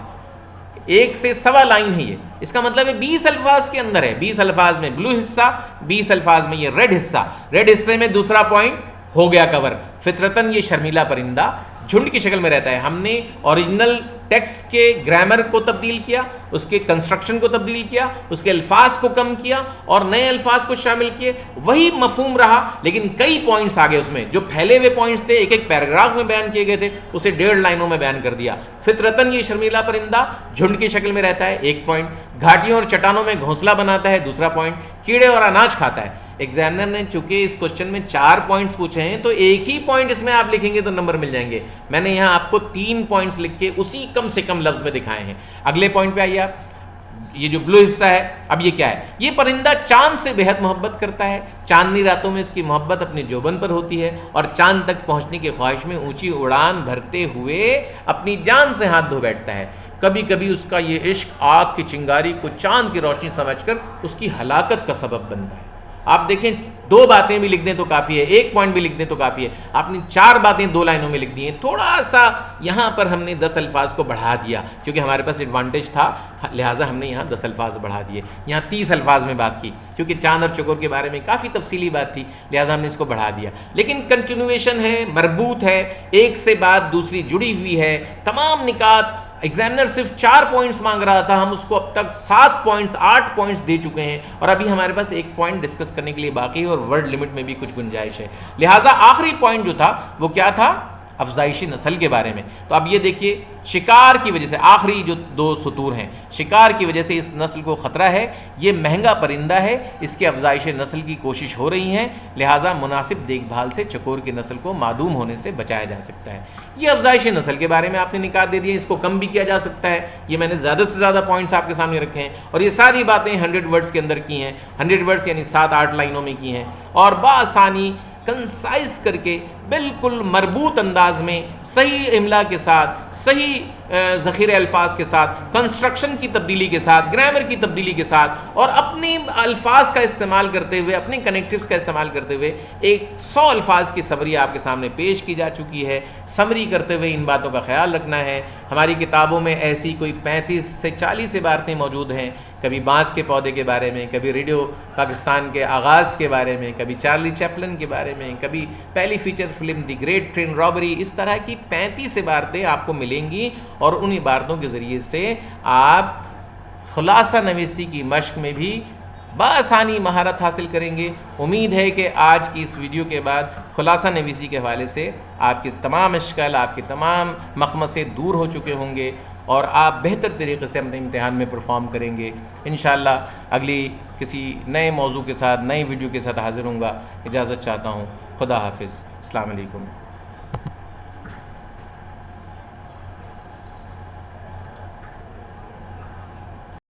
1 سے 1.25 لائن ہے. یہ اس کا مطلب ہے 20 الفاظ کے اندر ہے. 20 الفاظ میں بلو حصہ، 20 الفاظ میں یہ ریڈ حصہ. ریڈ حصے میں دوسرا پوائنٹ ہو گیا کور. فطرتاً یہ شرمیلا پرندہ جھنڈ کی شکل میں رہتا ہے. ہم نے اوریجنل ٹیکسٹ کے گرامر کو تبدیل کیا، اس کے کنسٹرکشن کو تبدیل کیا، اس کے الفاظ کو کم کیا اور نئے الفاظ کو شامل کیے. وہی مفہوم رہا، لیکن کئی پوائنٹس آگے اس میں جو پھیلے ہوئے پوائنٹس تھے، ایک پیراگراف میں بیان کیے گئے تھے، اسے 1.5 لائنوں میں بیان کر دیا. فطرتاً یہ شرمیلا پرندہ جھنڈ کی شکل میں رہتا ہے، 1 پوائنٹ. گھاٹیوں اور چٹانوں میں گھونسلہ بناتا ہے، دوسرا پوائنٹ. کیڑے اور اناج کھاتا ہے. ایگزامنر نے چونکہ اس کوشچن میں 4 پوائنٹس پوچھے ہیں تو ایک ہی پوائنٹ اس میں آپ لکھیں گے تو نمبر مل جائیں گے. میں نے یہاں آپ کو 3 پوائنٹس لکھ کے اسی کم سے کم لفظ میں دکھائے ہیں. اگلے پوائنٹ پہ آئیے آپ. یہ جو بلو حصہ ہے، اب یہ کیا ہے؟ یہ پرندہ چاند سے بہت محبت کرتا ہے. چاندنی راتوں میں اس کی محبت اپنی جوبن پر ہوتی ہے اور چاند تک پہنچنے کی خواہش میں اونچی اڑان بھرتے ہوئے اپنی جان سے ہاتھ دھو بیٹھتا ہے. کبھی کبھی اس کا یہ عشق آگ کی چنگاری کو چاند کی روشنی سمجھ کر اس کی ہلاکت کا سبب بنتا ہے. آپ دیکھیں 2 باتیں بھی لکھ دیں تو کافی ہے، 1 پوائنٹ بھی لکھ دیں تو کافی ہے. آپ نے 4 باتیں 2 لائنوں میں لکھ دی ہیں. تھوڑا سا یہاں پر ہم نے 10 الفاظ کو بڑھا دیا کیونکہ ہمارے پاس ایڈوانٹیج تھا، لہٰذا ہم نے یہاں 10 الفاظ بڑھا دیے. یہاں 30 الفاظ میں بات کی کیونکہ چاند اور چکور کے بارے میں کافی تفصیلی بات تھی، لہٰذا ہم نے اس کو بڑھا دیا. لیکن کنٹینویشن ہے، مربوط ہے، ایک سے بات دوسری جڑی ہوئی ہے. تمام نکات ایگزامنر صرف 4 پوائنٹس مانگ رہا تھا، ہم اس کو اب تک 7 پوائنٹس 8 پوائنٹس دے چکے ہیں اور ابھی ہمارے پاس 1 پوائنٹ ڈسکس کرنے کے لیے باقی ہے اور ورڈ لمٹ میں بھی کچھ گنجائش ہے. لہٰذا آخری پوائنٹ جو تھا وہ کیا تھا؟ افزائشی نسل کے بارے میں. تو اب یہ دیکھیے شکار کی وجہ سے آخری جو 2 سطور ہیں، شکار کی وجہ سے اس نسل کو خطرہ ہے، یہ مہنگا پرندہ ہے، اس کے افزائش نسل کی کوشش ہو رہی ہے، لہٰذا مناسب دیکھ بھال سے چکور کی نسل کو معدوم ہونے سے بچایا جا سکتا ہے. یہ افزائش نسل کے بارے میں آپ نے نکات دے دی ہے، اس کو کم بھی کیا جا سکتا ہے. یہ میں نے زیادہ سے زیادہ پوائنٹس آپ کے سامنے رکھے ہیں اور یہ ساری باتیں 100 ورڈز کے اندر کی ہیں. 100 ورڈز یعنی 7-8 لائنوں میں کی ہیں اور بآسانی کنسائز کر کے بالکل مربوط انداز میں صحیح املا کے ساتھ، صحیح ذخیرہ الفاظ کے ساتھ، کنسٹرکشن کی تبدیلی کے ساتھ، گرامر کی تبدیلی کے ساتھ اور اپنے الفاظ کا استعمال کرتے ہوئے، اپنے کنیکٹیوز کا استعمال کرتے ہوئے 100 الفاظ کی سمری آپ کے سامنے پیش کی جا چکی ہے. سمری کرتے ہوئے ان باتوں کا خیال رکھنا ہے. ہماری کتابوں میں ایسی کوئی 35 سے 40 عبارتیں موجود ہیں کبھی بانس کے پودے کے بارے میں، کبھی ریڈیو پاکستان کے آغاز کے بارے میں، کبھی چارلی چیپلن کے بارے میں، کبھی پہلی feature film The Great Train Robbery. اس طرح کی 35 عبارتیں آپ کو ملیں گی، اور ان عبارتوں کے ذریعے سے آپ خلاصہ نویسی کی مشق میں بھی بآسانی مہارت حاصل کریں گے. امید ہے کہ آج کی اس ویڈیو کے بعد خلاصہ نویسی کے حوالے سے آپ کے تمام اشکال، آپ کے تمام مخمصے دور ہو چکے ہوں گے، اور آپ بہتر طریقے سے اپنے امتحان میں پرفارم کریں گے. انشاءاللہ اگلی کسی نئے موضوع کے ساتھ، نئی ویڈیو کے ساتھ حاضر ہوں گا. اجازت چاہتا ہوں. خدا حافظ. السلام علیکم.